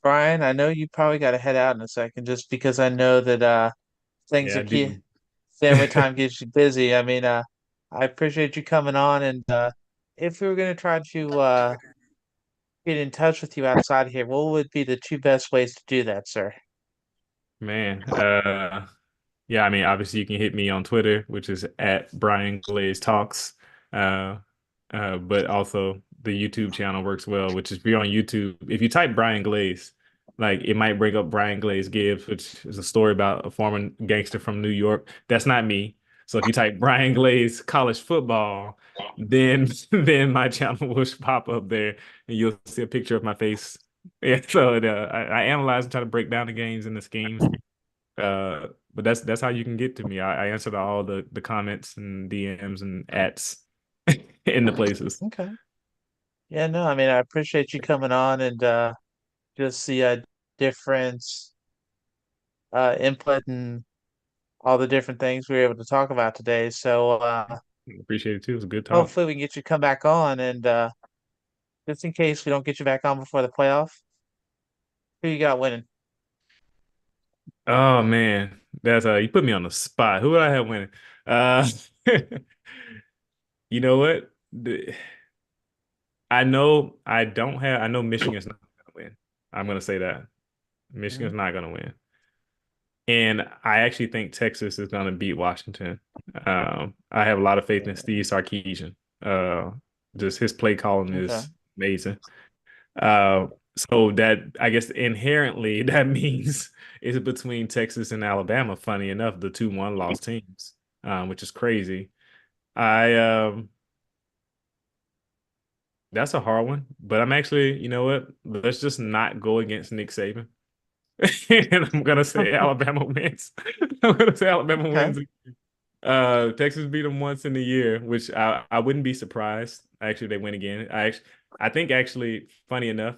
Brian, I know you probably got to head out in a second, just because I know that things Yeah, are I key. do. Family time gets you busy. I mean, I appreciate you coming on, and if we were gonna try to get in touch with you outside here, what would be the two best ways to do that, sir? Man, yeah, I mean, obviously you can hit me on Twitter, which is at Brian Glaze Talks. Uh, but also the YouTube channel works well, which is if you're on YouTube, if you type Brian Glaze, like it might bring up Brian Glaze Gibbs, which is a story about a former gangster from New York. That's not me. So if you type Brian Glaze college football, then then my channel will pop up there and you'll see a picture of my face. Yeah, so I analyze and try to break down the games and the schemes. But that's how you can get to me. I answered all the comments and DMs and ats in the places. Okay. Yeah, no, I mean, I appreciate you coming on and just the different input and all the different things we were able to talk about today. So Appreciate it too. It was a good talk. hopefully we can get you to come back on and just in case we don't get you back on before the playoff, who you got winning? Oh man, that's you put me on the spot. Who would I have winning? Uh, you know what? I know I don't have. I know Michigan's not going to win. I'm going to say that Michigan's Mhm. not going to win. And I actually think Texas is going to beat Washington. I have a lot of faith in Steve Sarkisian. Just his play calling Okay, is amazing. Uh, so that I guess inherently that means it's between Texas and Alabama. Funny enough, the two one-loss teams, which is crazy. I That's a hard one, but I'm actually, you know what? Let's just not go against Nick Saban. And I'm gonna say Alabama wins. I'm gonna say Alabama okay, wins. Texas beat them once in a year, which I wouldn't be surprised. Actually, they win again. I think actually, funny enough,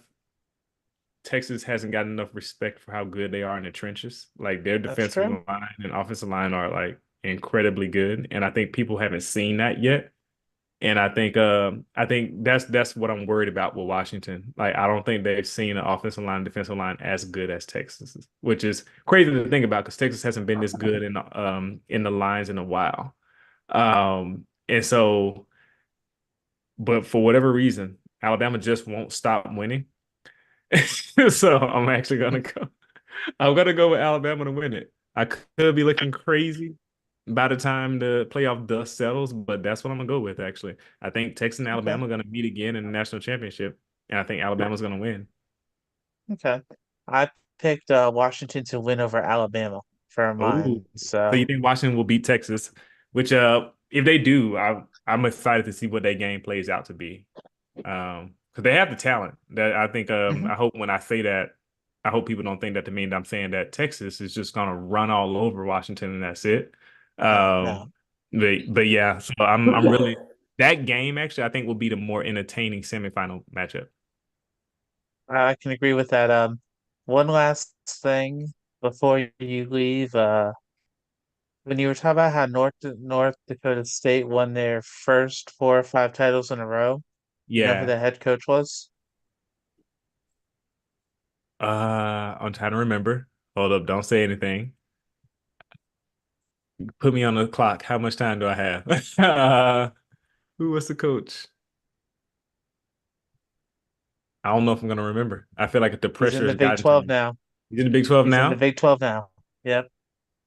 Texas hasn't gotten enough respect for how good they are in the trenches. Like their that's defensive true. line and offensive line are like incredibly good, and I think people haven't seen that yet. And I think that's what I'm worried about with Washington. Like I don't think they've seen an offensive line, defensive line as good as Texas, which is crazy to think about because Texas hasn't been this good in the lines in a while. And so, but for whatever reason, Alabama just won't stop winning. So I'm gonna go with Alabama to win it. I could be looking crazy by the time the playoff dust settles, but that's what I'm gonna go with actually. I think Texas and Okay, Alabama are gonna meet again in the national championship, and I think Alabama's gonna win. okay. I picked Washington to win over Alabama for Oh, mine. so you So, think Washington will beat Texas? Which if they do, I'm excited to see what their game plays out to be. Because they have the talent. That I think mhm. I hope when I say that, I hope people don't think that to mean I'm saying that Texas is just gonna run all over Washington and that's it. No, no. But yeah, so I'm really that game actually I think will be the more entertaining semifinal matchup. I can agree with that. One last thing before you leave. When you were talking about how North Dakota State won their first 4 or 5 titles in a row, you know who Yeah. the head coach was? I'm trying to remember. Hold up, don't say anything. Put me on the clock. How much time do I have? Who was the coach? I don't know if I'm gonna remember. I feel like if the He's in pressure the has Big gotten to 12 me. now. He's in the Big 12 He's in the now. Big 12 now. Yep.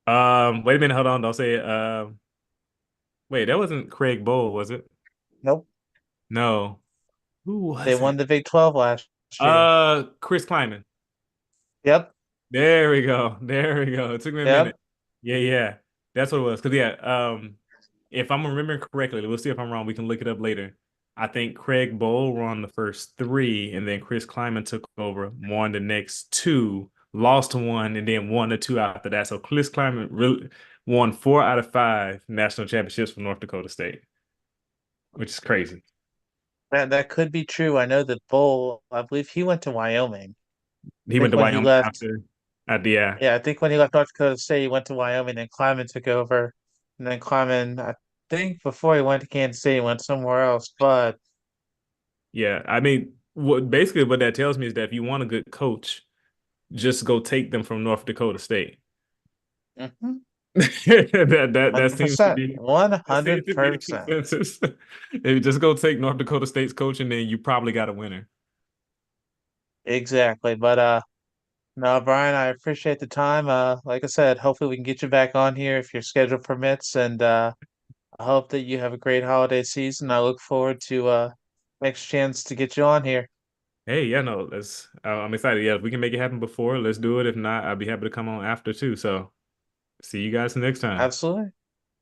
Wait a minute, hold on, don't say it. Wait, that wasn't Craig Bowl, was it? Nope. No. Who They was won it? the Big 12 last year. Chris Kleiman. Yep. There we go. There we go. It took me a Yep. minute. Yeah, yeah. That's what it was. Because yeah, if I'm remembering correctly, we'll see if I'm wrong. We can look it up later. I think Craig Bowl won the first three, and then Chris Kleiman took over, won the next two, lost to one, and then won the two after that. So Chris Kleiman really won 4 out of 5 national championships for North Dakota State, which is crazy. That could be true. I know that Bull, I believe he went to Wyoming. He I went think to when he Wyoming left, after yeah. yeah, I think when he left North Dakota State, he went to Wyoming, and Kleiman took over. And then Kleiman, I think before he went to Kansas City, he went somewhere else. But Yeah, I mean, what that tells me is that if you want a good coach, just go take them from North Dakota State. mhm, That seems to 100%, be that seems to be the 100%. consensus. If you just go take North Dakota State's coach, and then you probably got a winner. exactly. But no, Brian, I appreciate the time. Like I said, hopefully we can get you back on here if your schedule permits, and I hope that you have a great holiday season. I look forward to next chance to get you on here. Hey, yeah, no, let's. I'm excited. Yeah, if we can make it happen before, let's do it. If not, I'll be happy to come on after too. So, see you guys next time. Absolutely.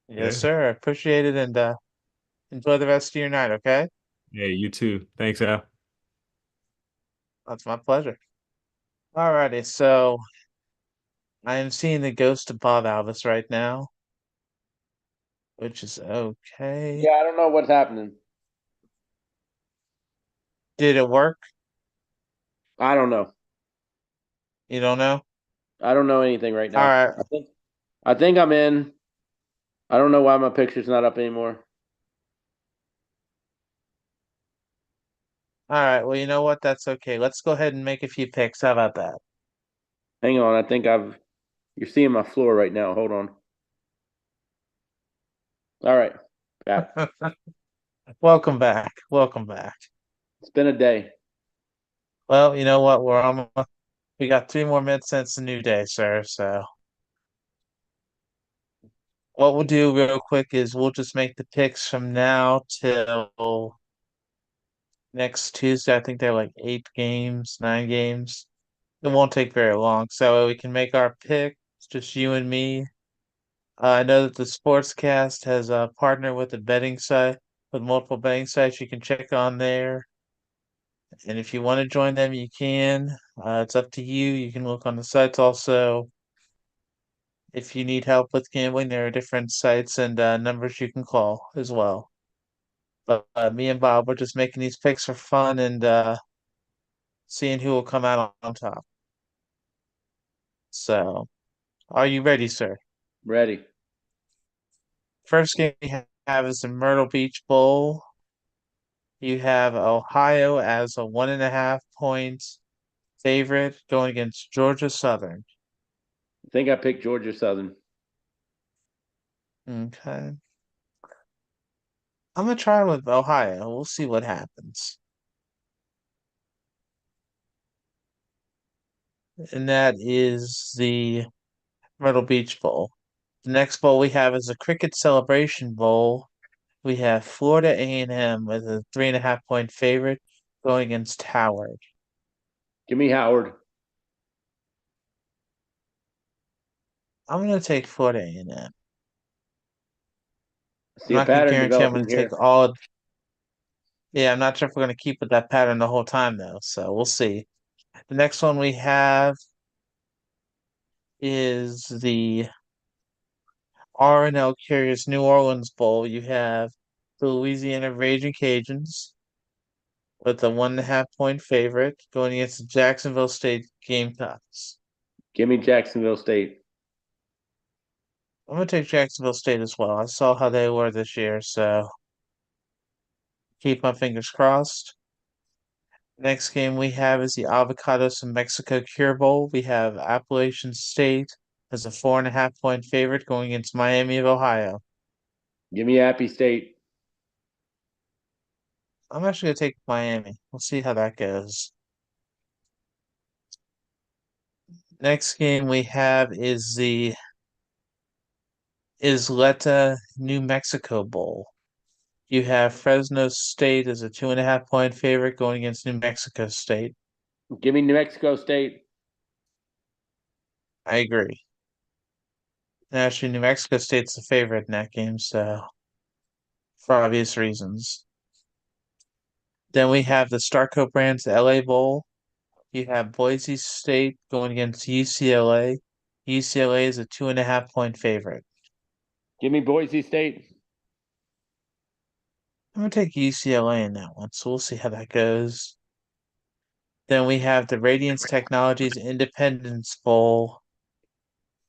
Yes, Yeah. sir. I appreciate it, and enjoy the rest of your night, okay? Hey, you too. Thanks, Al. That's my pleasure. Alrighty, so I am seeing the ghost of Bob Alvis right now, which is okay. Yeah, I don't know what's happening. Did it work? I don't know. You don't know? I don't know anything right All now. right. I think I'm in. I don't know why my picture's not up anymore. All right. Well, you know what? That's okay. Let's go ahead and make a few picks. How about Hang on, I think I've you're seeing my floor right now. Hold on. All right. Got it. that? Welcome back. Welcome back. It's been a day. Well, you know what? We got 3 more minutes since the new day, sir. So what we'll do real quick is we'll just make the picks from now till next Tuesday. I think they're like 8 games, 9 games. It won't take very long. So we can make our picks, just you and me. I know that the Sportscast has a partner with a betting site, with multiple betting sites you can check on there. And if you want to join them, you can. It's up to you. You can look on the sites also. If you need help with gambling, there are different sites and numbers you can call as well. But me and Bob, we're just making these picks for fun and seeing who will come out on top. So, are you ready, sir? Ready. First game we have is the Myrtle Beach Bowl. You have Ohio as a 1.5 point favorite going against Georgia Southern. I think I picked Georgia Southern. Okay. I'm gonna try with Ohio. We'll see what happens. And that is the Myrtle Beach Bowl. The next bowl we have is the Cricket Celebration Bowl. We have Florida A&M as a 3.5 point favorite going against Howard. Give me Howard. I'm gonna take Florida A&M. I'm See a not gonna pattern guarantee I'm developing gonna take here. all. Yeah, I'm not sure if we're gonna keep with that pattern the whole time though, so we'll see. The next one we have is the R&L Curious New Orleans Bowl. You have the Louisiana Raging Cajuns with a 1.5 point favorite going against the Jacksonville State Gamecocks. Give me Jacksonville State. I'm gonna take Jacksonville State as well. I saw how they were this year, so keep my fingers crossed. Next game we have is the Avocados and Mexico Cure Bowl. We have Appalachian State as a 4.5 point favorite going against Miami of Ohio. Give me Appy State. I'm actually gonna take Miami. We'll see how that goes. Next game we have is the Isleta New Mexico Bowl. You have Fresno State as a 2.5 point favorite going against New Mexico State. Give me New Mexico State. I agree. Actually, New Mexico State's the favorite in that game, so for obvious reasons. Then we have the Starco Brands LA Bowl. You have Boise State going against UCLA. UCLA is a 2.5 point favorite. Give me Boise State. I'm gonna take UCLA in that one, so we'll see how that goes. Then we have the Radiance Technologies Independence Bowl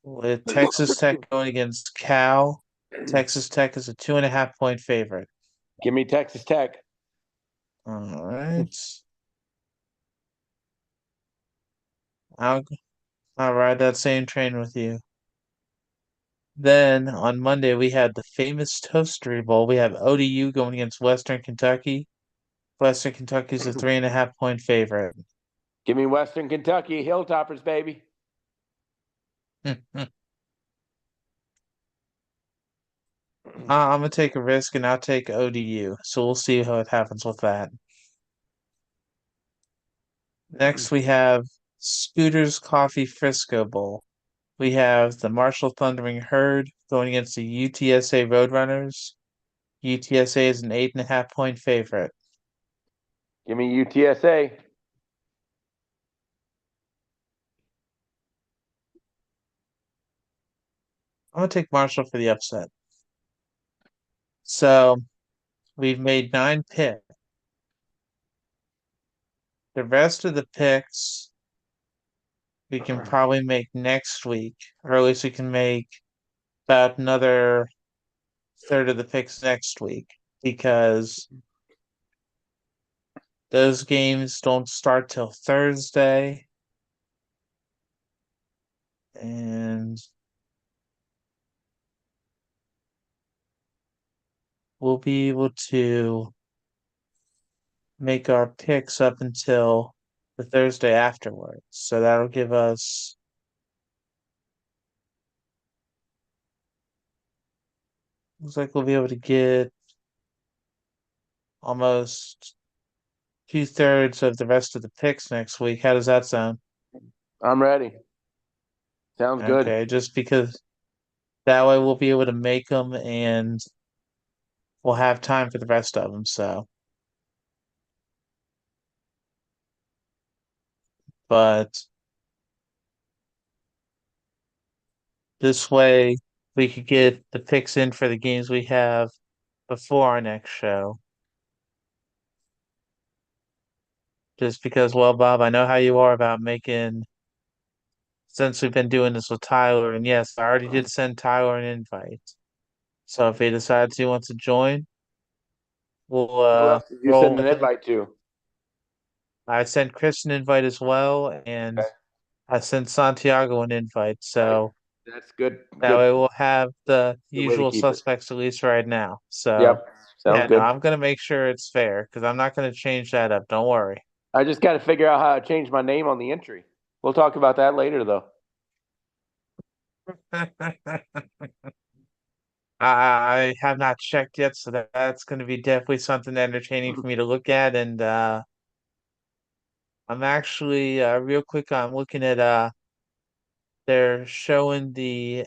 with Texas Tech going against Cal. Texas Tech is a 2.5 point favorite. Give me Texas Tech. All right. I'll I'll ride that same train with you. Then on Monday we had the famous Toastery Bowl. We have ODU going against Western Kentucky. Western Kentucky's a 3.5 point favorite. Give me Western Kentucky Hilltoppers, baby. I'm gonna take a risk and I'll take ODU. So we'll see how it happens with that. Next, we have Scooters Coffee Frisco Bowl. We have the Marshall Thundering Herd going against the UTSA Roadrunners. UTSA is an 8.5 point favorite. Give me UTSA. I'm gonna take Marshall for the upset. So we've made 9 picks. The rest of the picks we can probably make next week, or at least we can make about another third of the picks next week because those games don't start till Thursday. And we'll be able to make our picks up until the Thursday afterwards. So that'll give us looks like we'll be able to get almost 2/3 of the rest of the picks next week. How does that sound? I'm ready. Sounds good. Okay, just because that way we'll be able to make them and we'll have time for the rest of them. So, but this way we could get the picks in for the games we have before our next show. Just because, well, Bob, I know how you are about making since we've been doing this with Tyler, and yes, I already did send Tyler an invite. So if he decides he wants to join, we'll Who else did you roll send an with it. invite to? I sent Chris an invite as well, and Okay. I sent Santiago an invite. Right. So That's good. that Good. way we'll have the Good way to usual keep it. suspects at least right now. So Yep. Sounds yeah, no, good. I'm gonna make sure it's fair because I'm not gonna change that up. Don't worry. I just got to figure out how to change my name on the entry. We'll talk about that later, though. I have not checked yet, so that's going to be definitely something entertaining for me to look at. And I'm actually real quick. I'm looking at they're showing the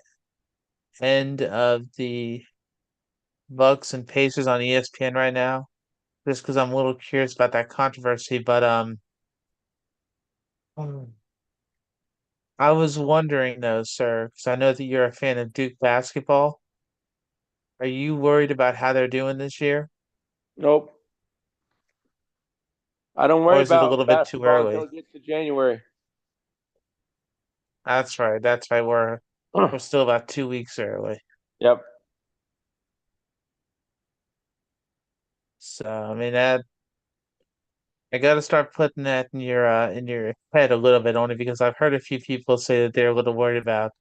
end of the Bucks and Pacers on ESPN right now, just because I'm a little curious about that controversy. But I was wondering though, sir, because I know that you're a fan of Duke basketball. Are you worried about how they're doing this year, Nope. I don't or worry is it a little about bit too basketball until early? it gets to January. That's right. That's right. We're still about 2 weeks early. Yep. So I mean that I gotta start putting that in your head a little bit only because I've heard a few people say that they're a little worried about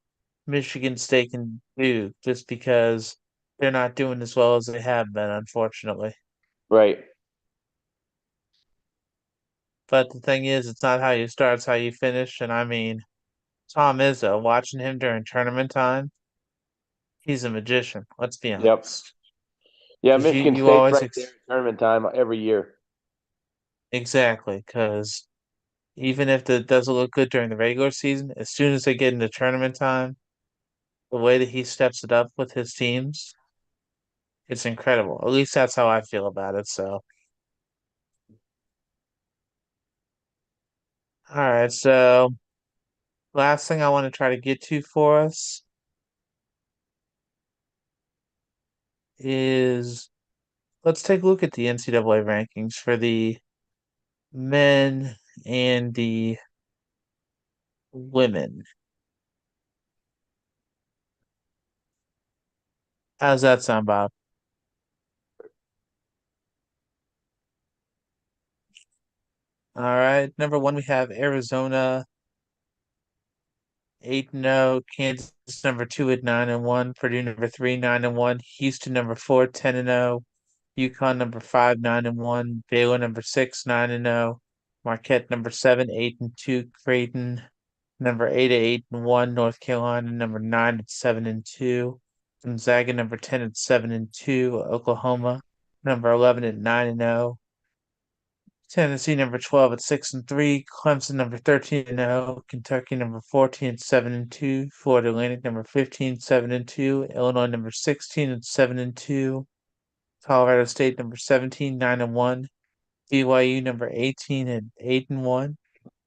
Michigan State and Duke just because they're not doing as well as they have been, unfortunately. Right. But the thing is, it's not how you start, it's how you finish. And I mean, Tom Izzo, watching him during tournament time, he's a magician. Let's be Yep. honest. Yeah. Because Michigan you State's always right there at tournament time every year. exactly because even if it doesn't look good during the regular season, as soon as they get into tournament time, the way that he steps it up with his teams, it's incredible. At least that's how I feel about it. So, all right. So, last thing I want to try to get to for us is let's take a look at the NCAA rankings for the men and the women. How's that sound, Bob? All right. Number one, we have Arizona 8-0, Kansas number two at 9-1, Purdue number three 9-1, Houston number four 10-0, UConn number five 9-1, Baylor number six 9-0, Marquette number 7, 8-2, Creighton number 8 at 8-1, North Carolina number 9 at 7-2, Gonzaga number 10 at 7-2, Oklahoma number 11 at 9-0, Tennessee number 12 at 6-3, Clemson number 13-0, Kentucky number 14 at 7-2, Florida Atlantic number 15 7-2, Illinois number 16 at 7-2, Colorado State number 17 9-1, BYU number 18 at 8-1,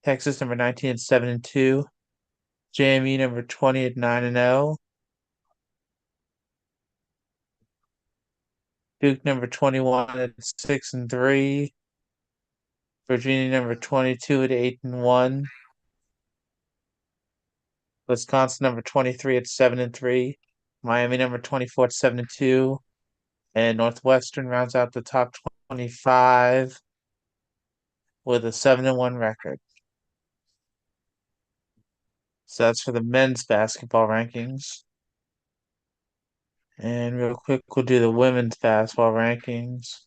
Texas number 19 at 7-2, JMU number 20 at 9-0, Duke number 21 at 6-3, Virginia number 22 at 8-1, Wisconsin number 23 at 7-3, Miami number 24 at 7-2, and Northwestern rounds out the top 25 with a 7-1 record. So that's for the men's basketball rankings. And real quick, we'll do the women's basketball rankings.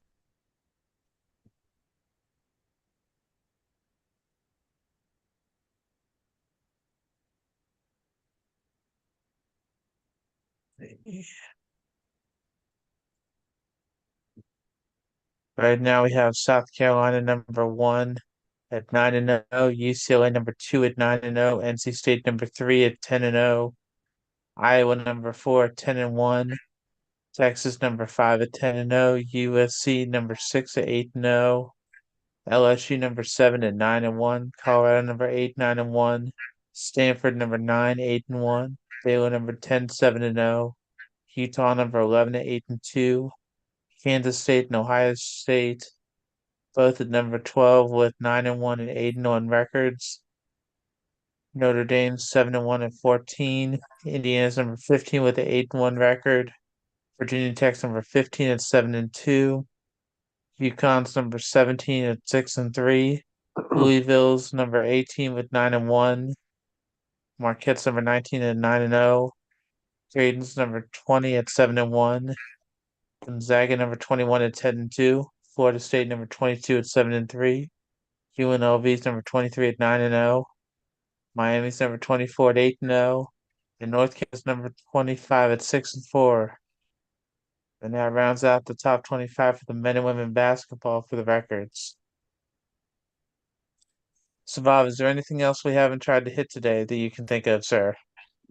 Right now we have South Carolina number 1 at 9-0, UCLA number 2 at 9-0, NC State number 3 at 10-0, Iowa number 4 at 10-1, Texas number 5 at 10-0, USC number 6 at 8-0, LSU number 7 at 9-1, Colorado number 8 9-1, Stanford number 9 8-1, Baylor number 10 7-0, Utah number 11 at 8-2, Kansas State and Ohio State both at number 12 with 9-1 and 8-1 records. Notre Dame 7-1 and 14. Indiana's number 15 with an 8-1 record. Virginia Tech's number 15 at 7-2. UConn's number 17 at 6-3. Louisville's number 18 with 9-1. Marquette's number 19 at 9-0. Creighton's number 20 at 7-1. Gonzaga number 21 at 10-2. Florida State number 22 at 7-3. UNLV's number 23 at 9-0. Miami's number 24 at 8-0. And North Carolina's number 25 at 6-4. And that rounds out the top 25 for the men and women basketball for the records. So, Bob, is there anything else we haven't tried to hit today that you can think of, sir?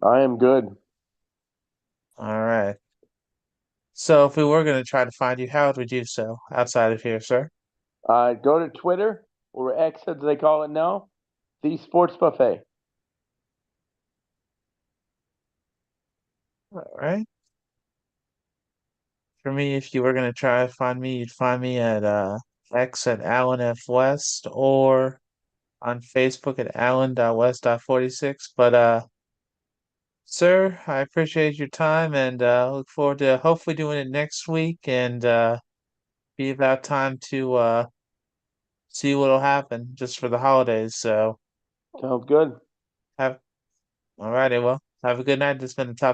I am good. All right. So, if we were going to try to find you, how would we do so outside of here, sir? Go to Twitter, or X as they call it now, the Sports Buffet. All right. For me, if you were going to try to find me, you'd find me at X at Alan F. West or on Facebook at Alan.West.46. But sir, I appreciate your time and look forward to hopefully doing it next week and be about time to see what'll happen just for the holidays. So Sounds good. have all righty, well, have a good night. This has been the top